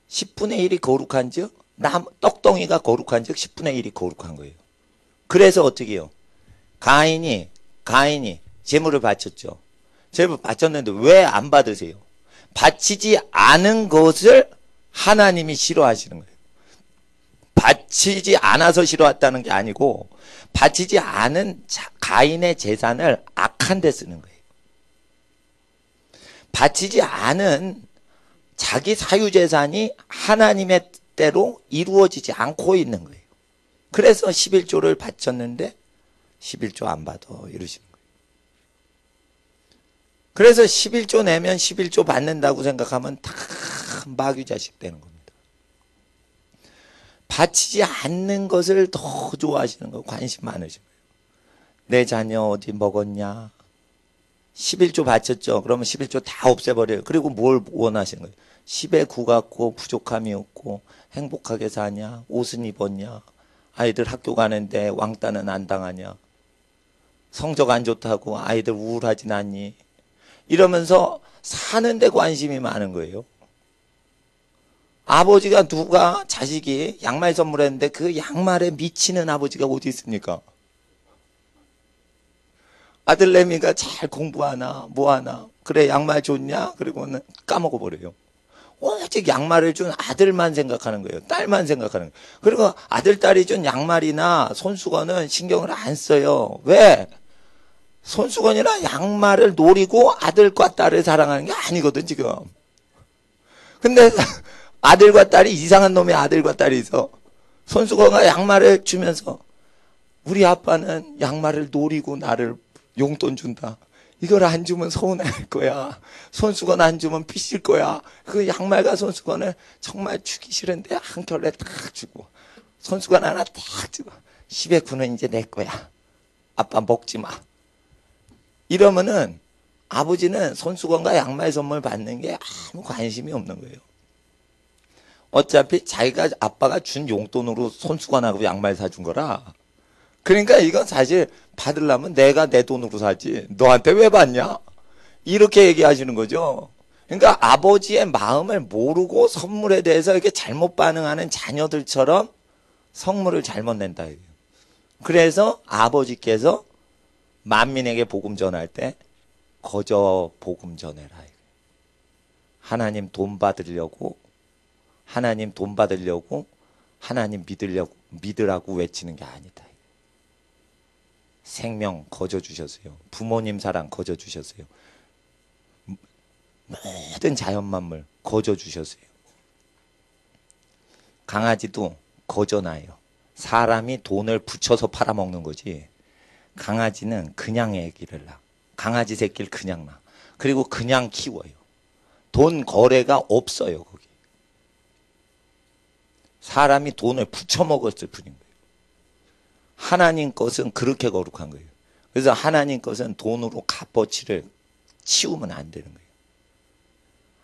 10분의 1이 거룩한 즉 떡덩이가 거룩한 즉 10분의 1이 거룩한 거예요. 그래서 어떻게 해요? 가인이 제물을 바쳤죠. 제물 바쳤는데 왜 안 받으세요? 바치지 않은 것을 하나님이 싫어하시는 거예요. 바치지 않아서 싫어했다는 게 아니고 바치지 않은 가인의 재산을 악한 데 쓰는 거예요. 바치지 않은 자기 사유재산이 하나님의 뜻대로 이루어지지 않고 있는 거예요. 그래서 11조를 바쳤는데 11조 안 받아 이러시는 거예요. 그래서 11조 내면 11조 받는다고 생각하면 다 마귀자식 되는 겁니다. 바치지 않는 것을 더 좋아하시는 거예요. 관심 많으신 거예요. 내 자녀 어디 먹었냐? 11조 바쳤죠. 그러면 11조 다 없애버려요. 그리고 뭘 원하시는 거예요? 10의 9 갖고 부족함이 없고 행복하게 사냐? 옷은 입었냐? 아이들 학교 가는데 왕따는 안 당하냐? 성적 안 좋다고 아이들 우울하진 않니? 이러면서 사는데 관심이 많은 거예요. 아버지가 누가 자식이 양말 선물했는데 그 양말에 미치는 아버지가 어디 있습니까? 아들내미가 잘 공부하나 뭐하나 그래 양말 좋냐? 그리고는 까먹어버려요. 오직 양말을 준 아들만 생각하는 거예요. 딸만 생각하는 거예요. 그리고 아들, 딸이 준 양말이나 손수건은 신경을 안 써요. 왜? 손수건이나 양말을 노리고 아들과 딸을 사랑하는 게 아니거든 지금. 근데 아들과 딸이 이상한 놈의 아들과 딸이 있어. 손수건과 양말을 주면서 우리 아빠는 양말을 노리고 나를 용돈 준다. 이걸 안 주면 서운할 거야. 손수건 안 주면 삐질 거야. 그 양말과 손수건을 정말 주기 싫은데 한 켤레 딱 주고 손수건 하나 딱 주고 10의 9는 이제 내 거야. 아빠 먹지 마. 이러면은 아버지는 손수건과 양말 선물 받는 게 아무 관심이 없는 거예요. 어차피 자기가 아빠가 준 용돈으로 손수건하고 양말 사준 거라. 그러니까 이건 사실 받으려면 내가 내 돈으로 사지 너한테 왜 받냐? 이렇게 얘기하시는 거죠. 그러니까 아버지의 마음을 모르고 선물에 대해서 이렇게 잘못 반응하는 자녀들처럼 선물을 잘못 낸다. 그래서 아버지께서 만민에게 복음 전할 때 거저 복음 전해라. 하나님 돈 받으려고 하나님 믿으라고 외치는 게 아니다. 생명 거저 주셨어요. 부모님 사랑 거저 주셨어요. 모든 자연 만물 거저 주셨어요. 강아지도 거저 나요. 사람이 돈을 붙여서 팔아먹는 거지. 강아지는 그냥 애기를 낳아. 강아지 새끼를 그냥 낳아. 그리고 그냥 키워요. 돈 거래가 없어요 거기. 사람이 돈을 붙여 먹었을 뿐인 거예요. 하나님 것은 그렇게 거룩한 거예요. 그래서 하나님 것은 돈으로 값어치를 치우면 안 되는 거예요.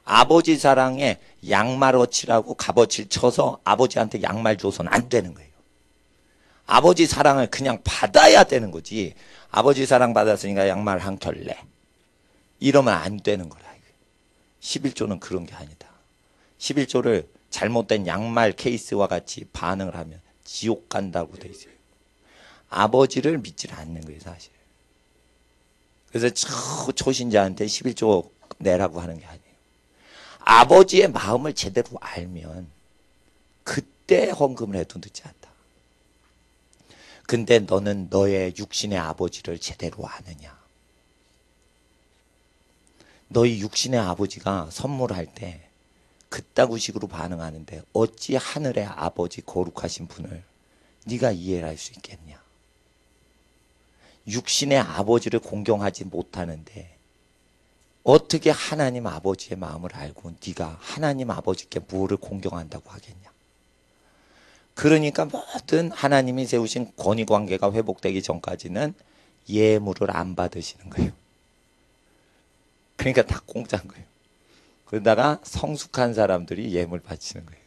아버지 사랑에 양말어치라고 값어치를 쳐서 아버지한테 양말 줘서는 안 되는 거예요. 아버지 사랑을 그냥 받아야 되는 거지. 아버지 사랑 받았으니까 양말 한 켤레. 이러면 안 되는 거라. 11조는 그런 게 아니다. 11조를 잘못된 양말 케이스와 같이 반응을 하면 지옥 간다고 돼 있어요. 아버지를 믿지 않는 거예요 사실. 그래서 초신자한테 11조 내라고 하는 게 아니에요. 아버지의 마음을 제대로 알면 그때 헌금을 해도 늦지 않다. 근데 너는 너의 육신의 아버지를 제대로 아느냐? 너희 육신의 아버지가 선물할 때 그따구 식으로 반응하는데 어찌 하늘의 아버지 거룩하신 분을 네가 이해를 할 수 있겠냐? 육신의 아버지를 공경하지 못하는데 어떻게 하나님 아버지의 마음을 알고 네가 하나님 아버지께 무엇을 공경한다고 하겠냐? 그러니까 모든 하나님이 세우신 권위관계가 회복되기 전까지는 예물을 안 받으시는 거예요. 그러니까 다 공짜인 거예요. 그러다가 성숙한 사람들이 예물 바치는 거예요.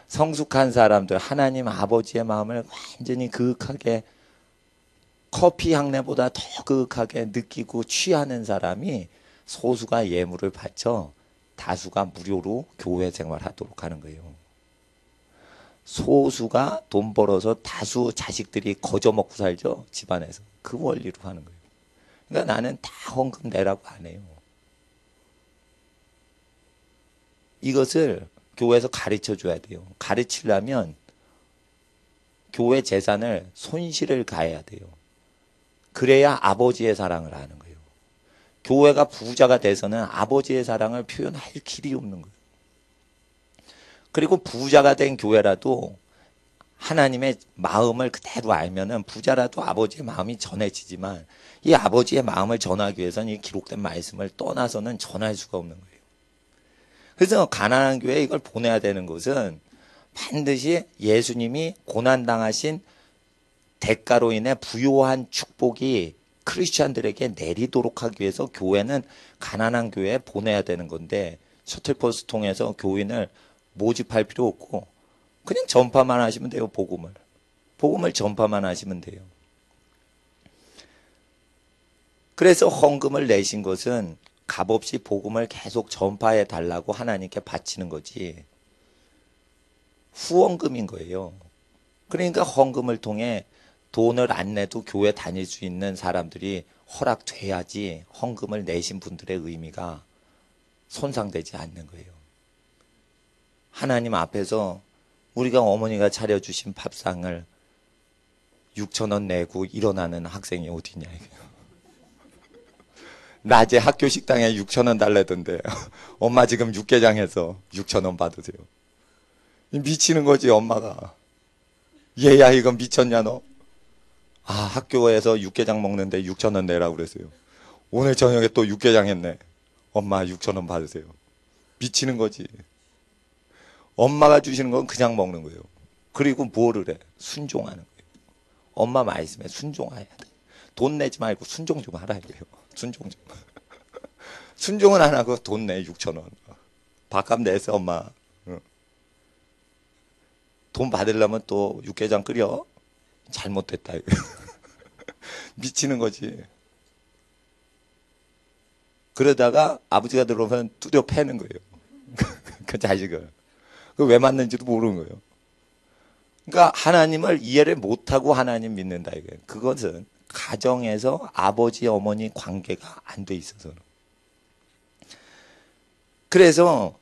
성숙한 사람들, 하나님 아버지의 마음을 완전히 그윽하게 커피 향내보다 더 그윽하게 느끼고 취하는 사람이 소수가 예물을 바쳐 다수가 무료로 교회 생활하도록 하는 거예요. 소수가 돈 벌어서 다수 자식들이 거저 먹고 살죠, 집안에서. 그 원리로 하는 거예요. 그러니까 나는 다 헌금 내라고 안 해요. 이것을 교회에서 가르쳐 줘야 돼요. 가르치려면 교회 재산을 손실을 가해야 돼요. 그래야 아버지의 사랑을 아는 거예요. 교회가 부자가 돼서는 아버지의 사랑을 표현할 길이 없는 거예요. 그리고 부자가 된 교회라도 하나님의 마음을 그대로 알면은 부자라도 아버지의 마음이 전해지지만 이 아버지의 마음을 전하기 위해서는 이 기록된 말씀을 떠나서는 전할 수가 없는 거예요. 그래서 가난한 교회에 이걸 보내야 되는 것은 반드시 예수님이 고난당하신 대가로 인해 부요한 축복이 크리스찬들에게 내리도록 하기 위해서 교회는 가난한 교회에 보내야 되는 건데 셔틀버스 통해서 교인을 모집할 필요 없고 그냥 전파만 하시면 돼요. 복음을 전파만 하시면 돼요. 그래서 헌금을 내신 것은 값없이 복음을 계속 전파해 달라고 하나님께 바치는 거지 후원금인 거예요. 그러니까 헌금을 통해 돈을 안 내도 교회 다닐 수 있는 사람들이 허락돼야지 헌금을 내신 분들의 의미가 손상되지 않는 거예요. 하나님 앞에서 우리가 어머니가 차려주신 밥상을 6,000원 내고 일어나는 학생이 어디냐 이거예요. 낮에 학교 식당에 6,000원 달래던데 엄마 지금 육개장해서 6,000원 받으세요. 미치는 거지 엄마가. 얘야 이건 미쳤냐 너? 아 학교에서 육개장 먹는데 6,000원 내라고 그랬어요. 오늘 저녁에 또 육개장 했네. 엄마 6,000원 받으세요. 미치는 거지. 엄마가 주시는 건 그냥 먹는 거예요. 그리고 뭐를 해? 순종하는 거예요. 엄마 말씀에 순종해야 돼. 돈 내지 말고 순종 좀 하라 이거예요. 순종 좀. 순종은 안 하고 돈 내 6,000원. 밥값 내서 엄마. 돈 받으려면 또 육개장 끓여. 잘못됐다 이거. 미치는 거지. 그러다가 아버지가 들어오면 두드려 패는 거예요. 그 자식을. 그 왜 맞는지도 모르는 거예요. 그러니까 하나님을 이해를 못하고 하나님 믿는다 이거예요. 그것은 가정에서 아버지 어머니 관계가 안 돼 있어서. 그래서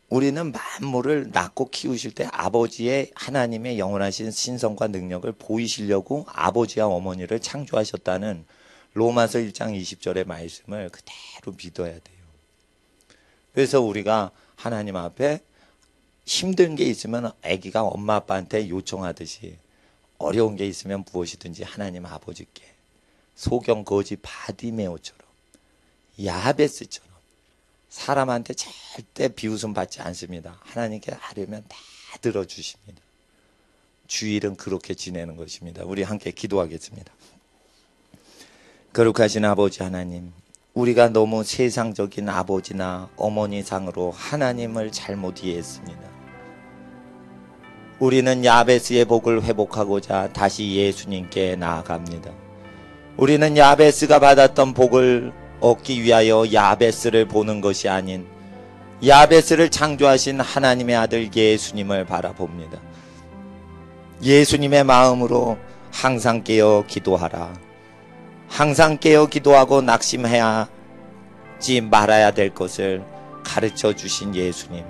우리는 만물을 낳고 키우실 때 아버지의 하나님의 영원하신 신성과 능력을 보이시려고 아버지와 어머니를 창조하셨다는 로마서 1장 20절의 말씀을 그대로 믿어야 돼요. 그래서 우리가 하나님 앞에 힘든 게 있으면 아기가 엄마 아빠한테 요청하듯이 어려운 게 있으면 무엇이든지 하나님 아버지께 소경 거지 바디메오처럼 야베스처럼 사람한테 절대 비웃음 받지 않습니다. 하나님께 하려면 다 들어주십니다. 주일은 그렇게 지내는 것입니다. 우리 함께 기도하겠습니다. 거룩하신 아버지 하나님, 우리가 너무 세상적인 아버지나 어머니 상으로 하나님을 잘못 이해했습니다. 우리는 야베스의 복을 회복하고자 다시 예수님께 나아갑니다. 우리는 야베스가 받았던 복을 얻기 위하여 야베스를 보는 것이 아닌 야베스를 창조하신 하나님의 아들 예수님을 바라봅니다. 예수님의 마음으로 항상 깨어 기도하라. 항상 깨어 기도하고 낙심해야지 말아야 될 것을 가르쳐 주신 예수님,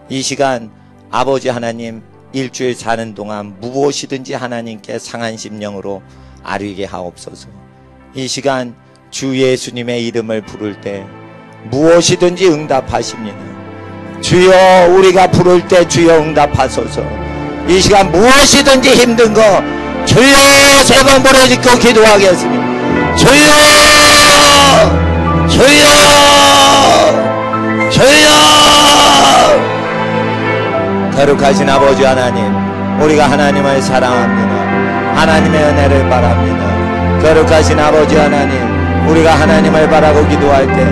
이 시간 아버지 하나님 일주일 사는 동안 무엇이든지 하나님께 상한 심령으로 아뢰게 하옵소서. 이 시간 주 예수님의 이름을 부를 때 무엇이든지 응답하십니다. 주여, 우리가 부를 때 주여 응답하소서. 이 시간 무엇이든지 힘든 거 주여 세 번 부르짖고 기도하겠습니다. 주여 주여 주여. 거룩하신 아버지 하나님, 우리가 하나님을 사랑합니다. 하나님의 은혜를 바랍니다. 거룩하신 아버지 하나님, 우리가 하나님을 바라고 기도할 때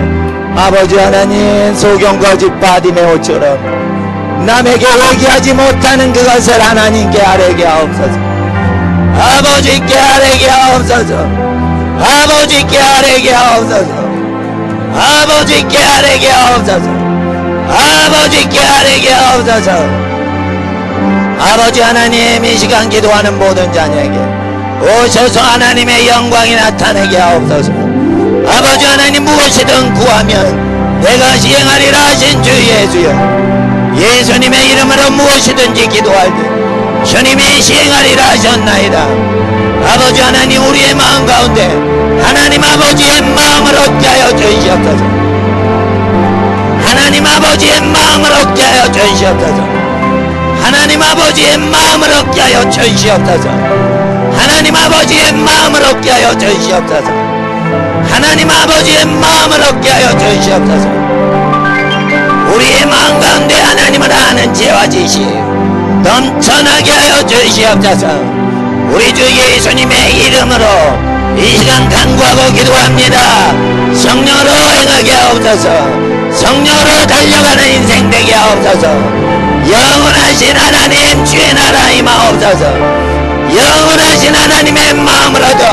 아버지 하나님, 소경거짓 바디메오처럼 남에게 얘기하지 못하는 그것을 하나님께 아뢰게 하옵소서. 아버지께 아뢰게 하옵소서. 아버지께 아뢰게 하옵소서. 아버지께 아뢰게 하옵소서. 아버지께 아뢰게 하옵소서. 아버지 하나님, 이 시간 기도하는 모든 자녀에게 오셔서 하나님의 영광이 나타내게 하옵소서. 아버지 하나님, 무엇이든 구하면 내가 시행하리라 하신 주 예수여, 예수님의 이름으로 무엇이든지 기도할 때 주님이 시행하리라 하셨나이다. 아버지 하나님, 우리의 마음 가운데 하나님 아버지의 마음을 얻게 하여 주시옵소서. 하나님 아버지의 마음을 얻게 하여 주시옵소서. 하나님 아버지의 마음을 얻게 하여 주시옵소서. 하나님 아버지의 마음을 얻게 하여 주시옵소서. 하나님 아버지의 마음을 얻게 하여 주시옵소서. 우리의 마음 가운데 하나님을 아는 죄와 지식 넘쳐나게 하여 주시옵소서. 우리 주 예수님의 이름으로 이 시간 간구하고 기도합니다. 성령으로 행하게 하옵소서. 성령으로 달려가는 인생 되게 하옵소서. 영원하신 하나님, 주의 나라 임하옵소서. 영원하신 하나님의 마음을 얻어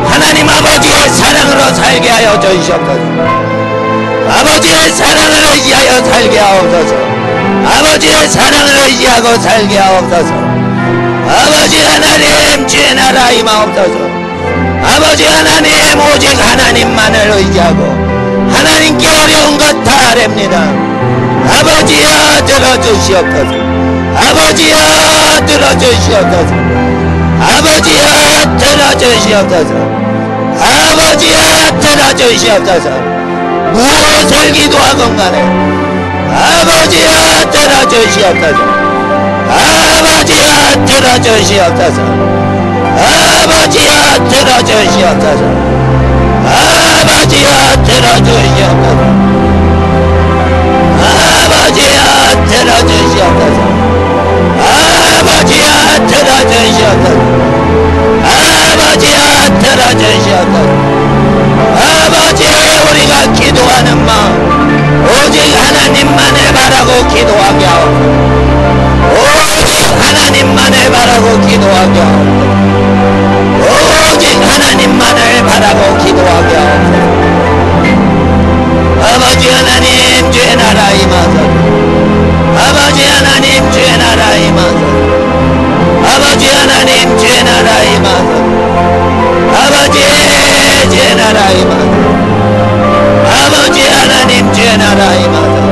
하나님 아버지의 사랑으로 살게 하여 주시옵소서. 아버지의 사랑을 의지하여 살게 하옵소서. 아버지의 사랑을 의지하고 살게 하옵소서. 아버지 하나님, 주의 나라 임하옵소서. 아버지 하나님, 오직 하나님만을 의지하고 하나님께 어려운 것 다 아렵니다. 아버지여, 들어주시옵소서. 아버지여, 들어주시옵소서. 아버지여, 들어주시옵소서. 아버지여, 들어주시옵소서. 무엇을 기도하건 간에 아버지여, 들어주시옵소서. 아버지여, 들어주시옵소서. 아버지여, 들어주시옵소서. 아버지여, 들어주시옵소서. 아버지여, 들어주시옵소서. 아버지여, 들어주시옵소서. 아버지여, 들어주시옵소서. 아버지, 우리가 기도하는 마음 오직 하나님만을 바라고 기도하게 하옵소서. 오직 하나님만을 바라고 기도하게 하옵소서. 오직 하나님만을 바라고 기도하게 하옵소서. 아버지 하나님, 주의 나라 임하소서. 아버지 하나님, 주의 나라 임하소서. 아버지 하나님, 주의 나라 임하소서. 아버지, 주의 나라 임하소서. 아버지 하나님, 주의 나라 임하소서.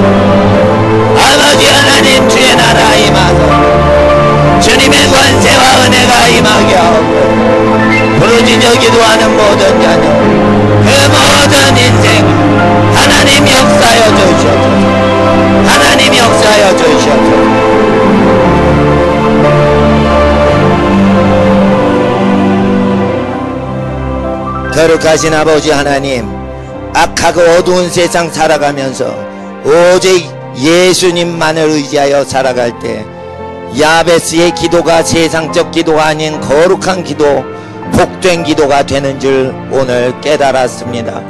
아버지 하나님, 주의 나라 임하소서. 주님의 권세와 은혜가 임하게 하옵소서. 부르짖어 기도하는 모든 자녀, 그 모든 인생 하나님 역사하여 주시옵소서. 하나님 역사하여 주시옵소서. 거룩하신 아버지 하나님, 악하고 어두운 세상 살아가면서 오직 예수님만을 의지하여 살아갈 때 야베스의 기도가 세상적 기도가 아닌 거룩한 기도, 복된 기도가 되는 줄 오늘 깨달았습니다.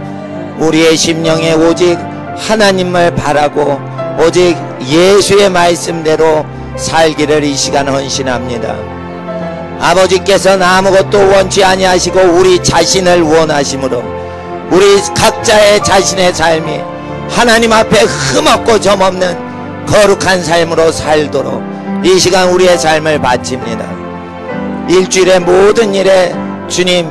우리의 심령에 오직 하나님을 바라고 오직 예수의 말씀대로 살기를 이 시간 헌신합니다. 아버지께서는 아무것도 원치 아니하시고 우리 자신을 원하심으로 우리 각자의 자신의 삶이 하나님 앞에 흠없고 점없는 거룩한 삶으로 살도록 이 시간 우리의 삶을 바칩니다. 일주일의 모든 일에 주님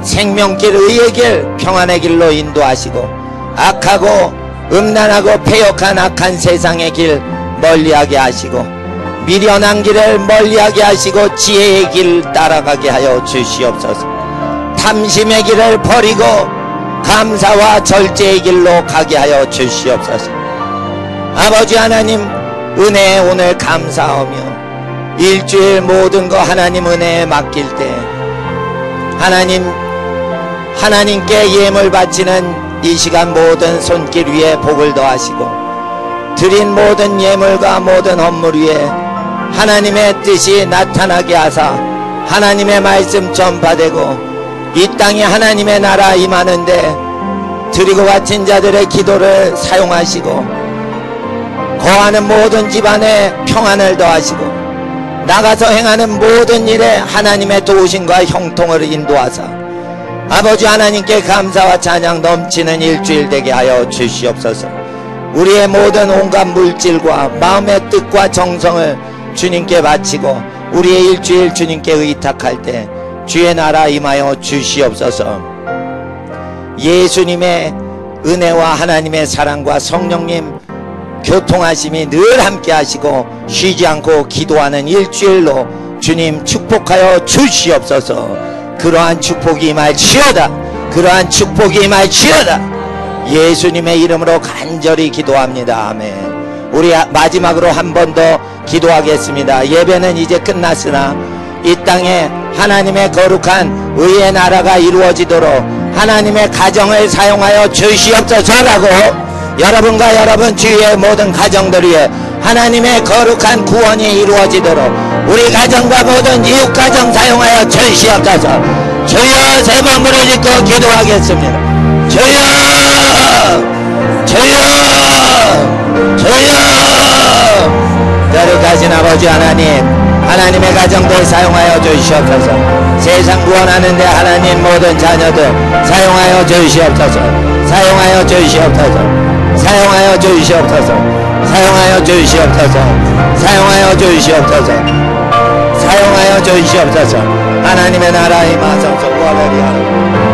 생명길, 의의 길, 평안의 길로 인도하시고 악하고 음란하고 패역한 악한 세상의 길 멀리하게 하시고 미련한 길을 멀리하게 하시고 지혜의 길 따라가게 하여 주시옵소서. 탐심의 길을 버리고 감사와 절제의 길로 가게 하여 주시옵소서. 아버지 하나님, 은혜에 오늘 감사하며 일주일 모든 거 하나님 은혜에 맡길 때 하나님께 예물 바치는 이 시간 모든 손길 위에 복을 더하시고 드린 모든 예물과 모든 헌물 위에 하나님의 뜻이 나타나게 하사 하나님의 말씀 전파되고 이 땅에 하나님의 나라 임하는데 드리고 바친 자들의 기도를 사용하시고 거하는 모든 집안에 평안을 더하시고 나가서 행하는 모든 일에 하나님의 도우심과 형통을 인도하사 아버지 하나님께 감사와 찬양 넘치는 일주일 되게 하여 주시옵소서. 우리의 모든 온갖 물질과 마음의 뜻과 정성을 주님께 바치고 우리의 일주일 주님께 의탁할 때 주의 나라 임하여 주시옵소서. 예수님의 은혜와 하나님의 사랑과 성령님 교통하심이 늘 함께 하시고 쉬지 않고 기도하는 일주일로 주님 축복하여 주시옵소서. 그러한 축복이 임할지어다. 그러한 축복이 임할지어다. 예수님의 이름으로 간절히 기도합니다. 아멘. 우리 마지막으로 한 번 더 기도하겠습니다. 예배는 이제 끝났으나 이 땅에 하나님의 거룩한 의의 나라가 이루어지도록 하나님의 가정을 사용하여 주시옵소서라고 여러분과 여러분 주위의 모든 가정들 위에 하나님의 거룩한 구원이 이루어지도록 우리 가정과 모든 이웃 가정 사용하여 주시옵소서. 주여 세 번 부르짖고 기도하겠습니다. 주여 주여 주여. 거룩하신 아버지 하나님의 가정들 사용하여 주시옵소서. 세상 구원하는데 하나님 모든 자녀들 사용하여 주시옵소서. 사용하여 주시옵소서. 사용하여 주시옵소서. 사용하여 주시옵소서. 사용하여 주시옵소서. 사용하여 주시옵소서. 하나님의 나라의 마성소 구하리라.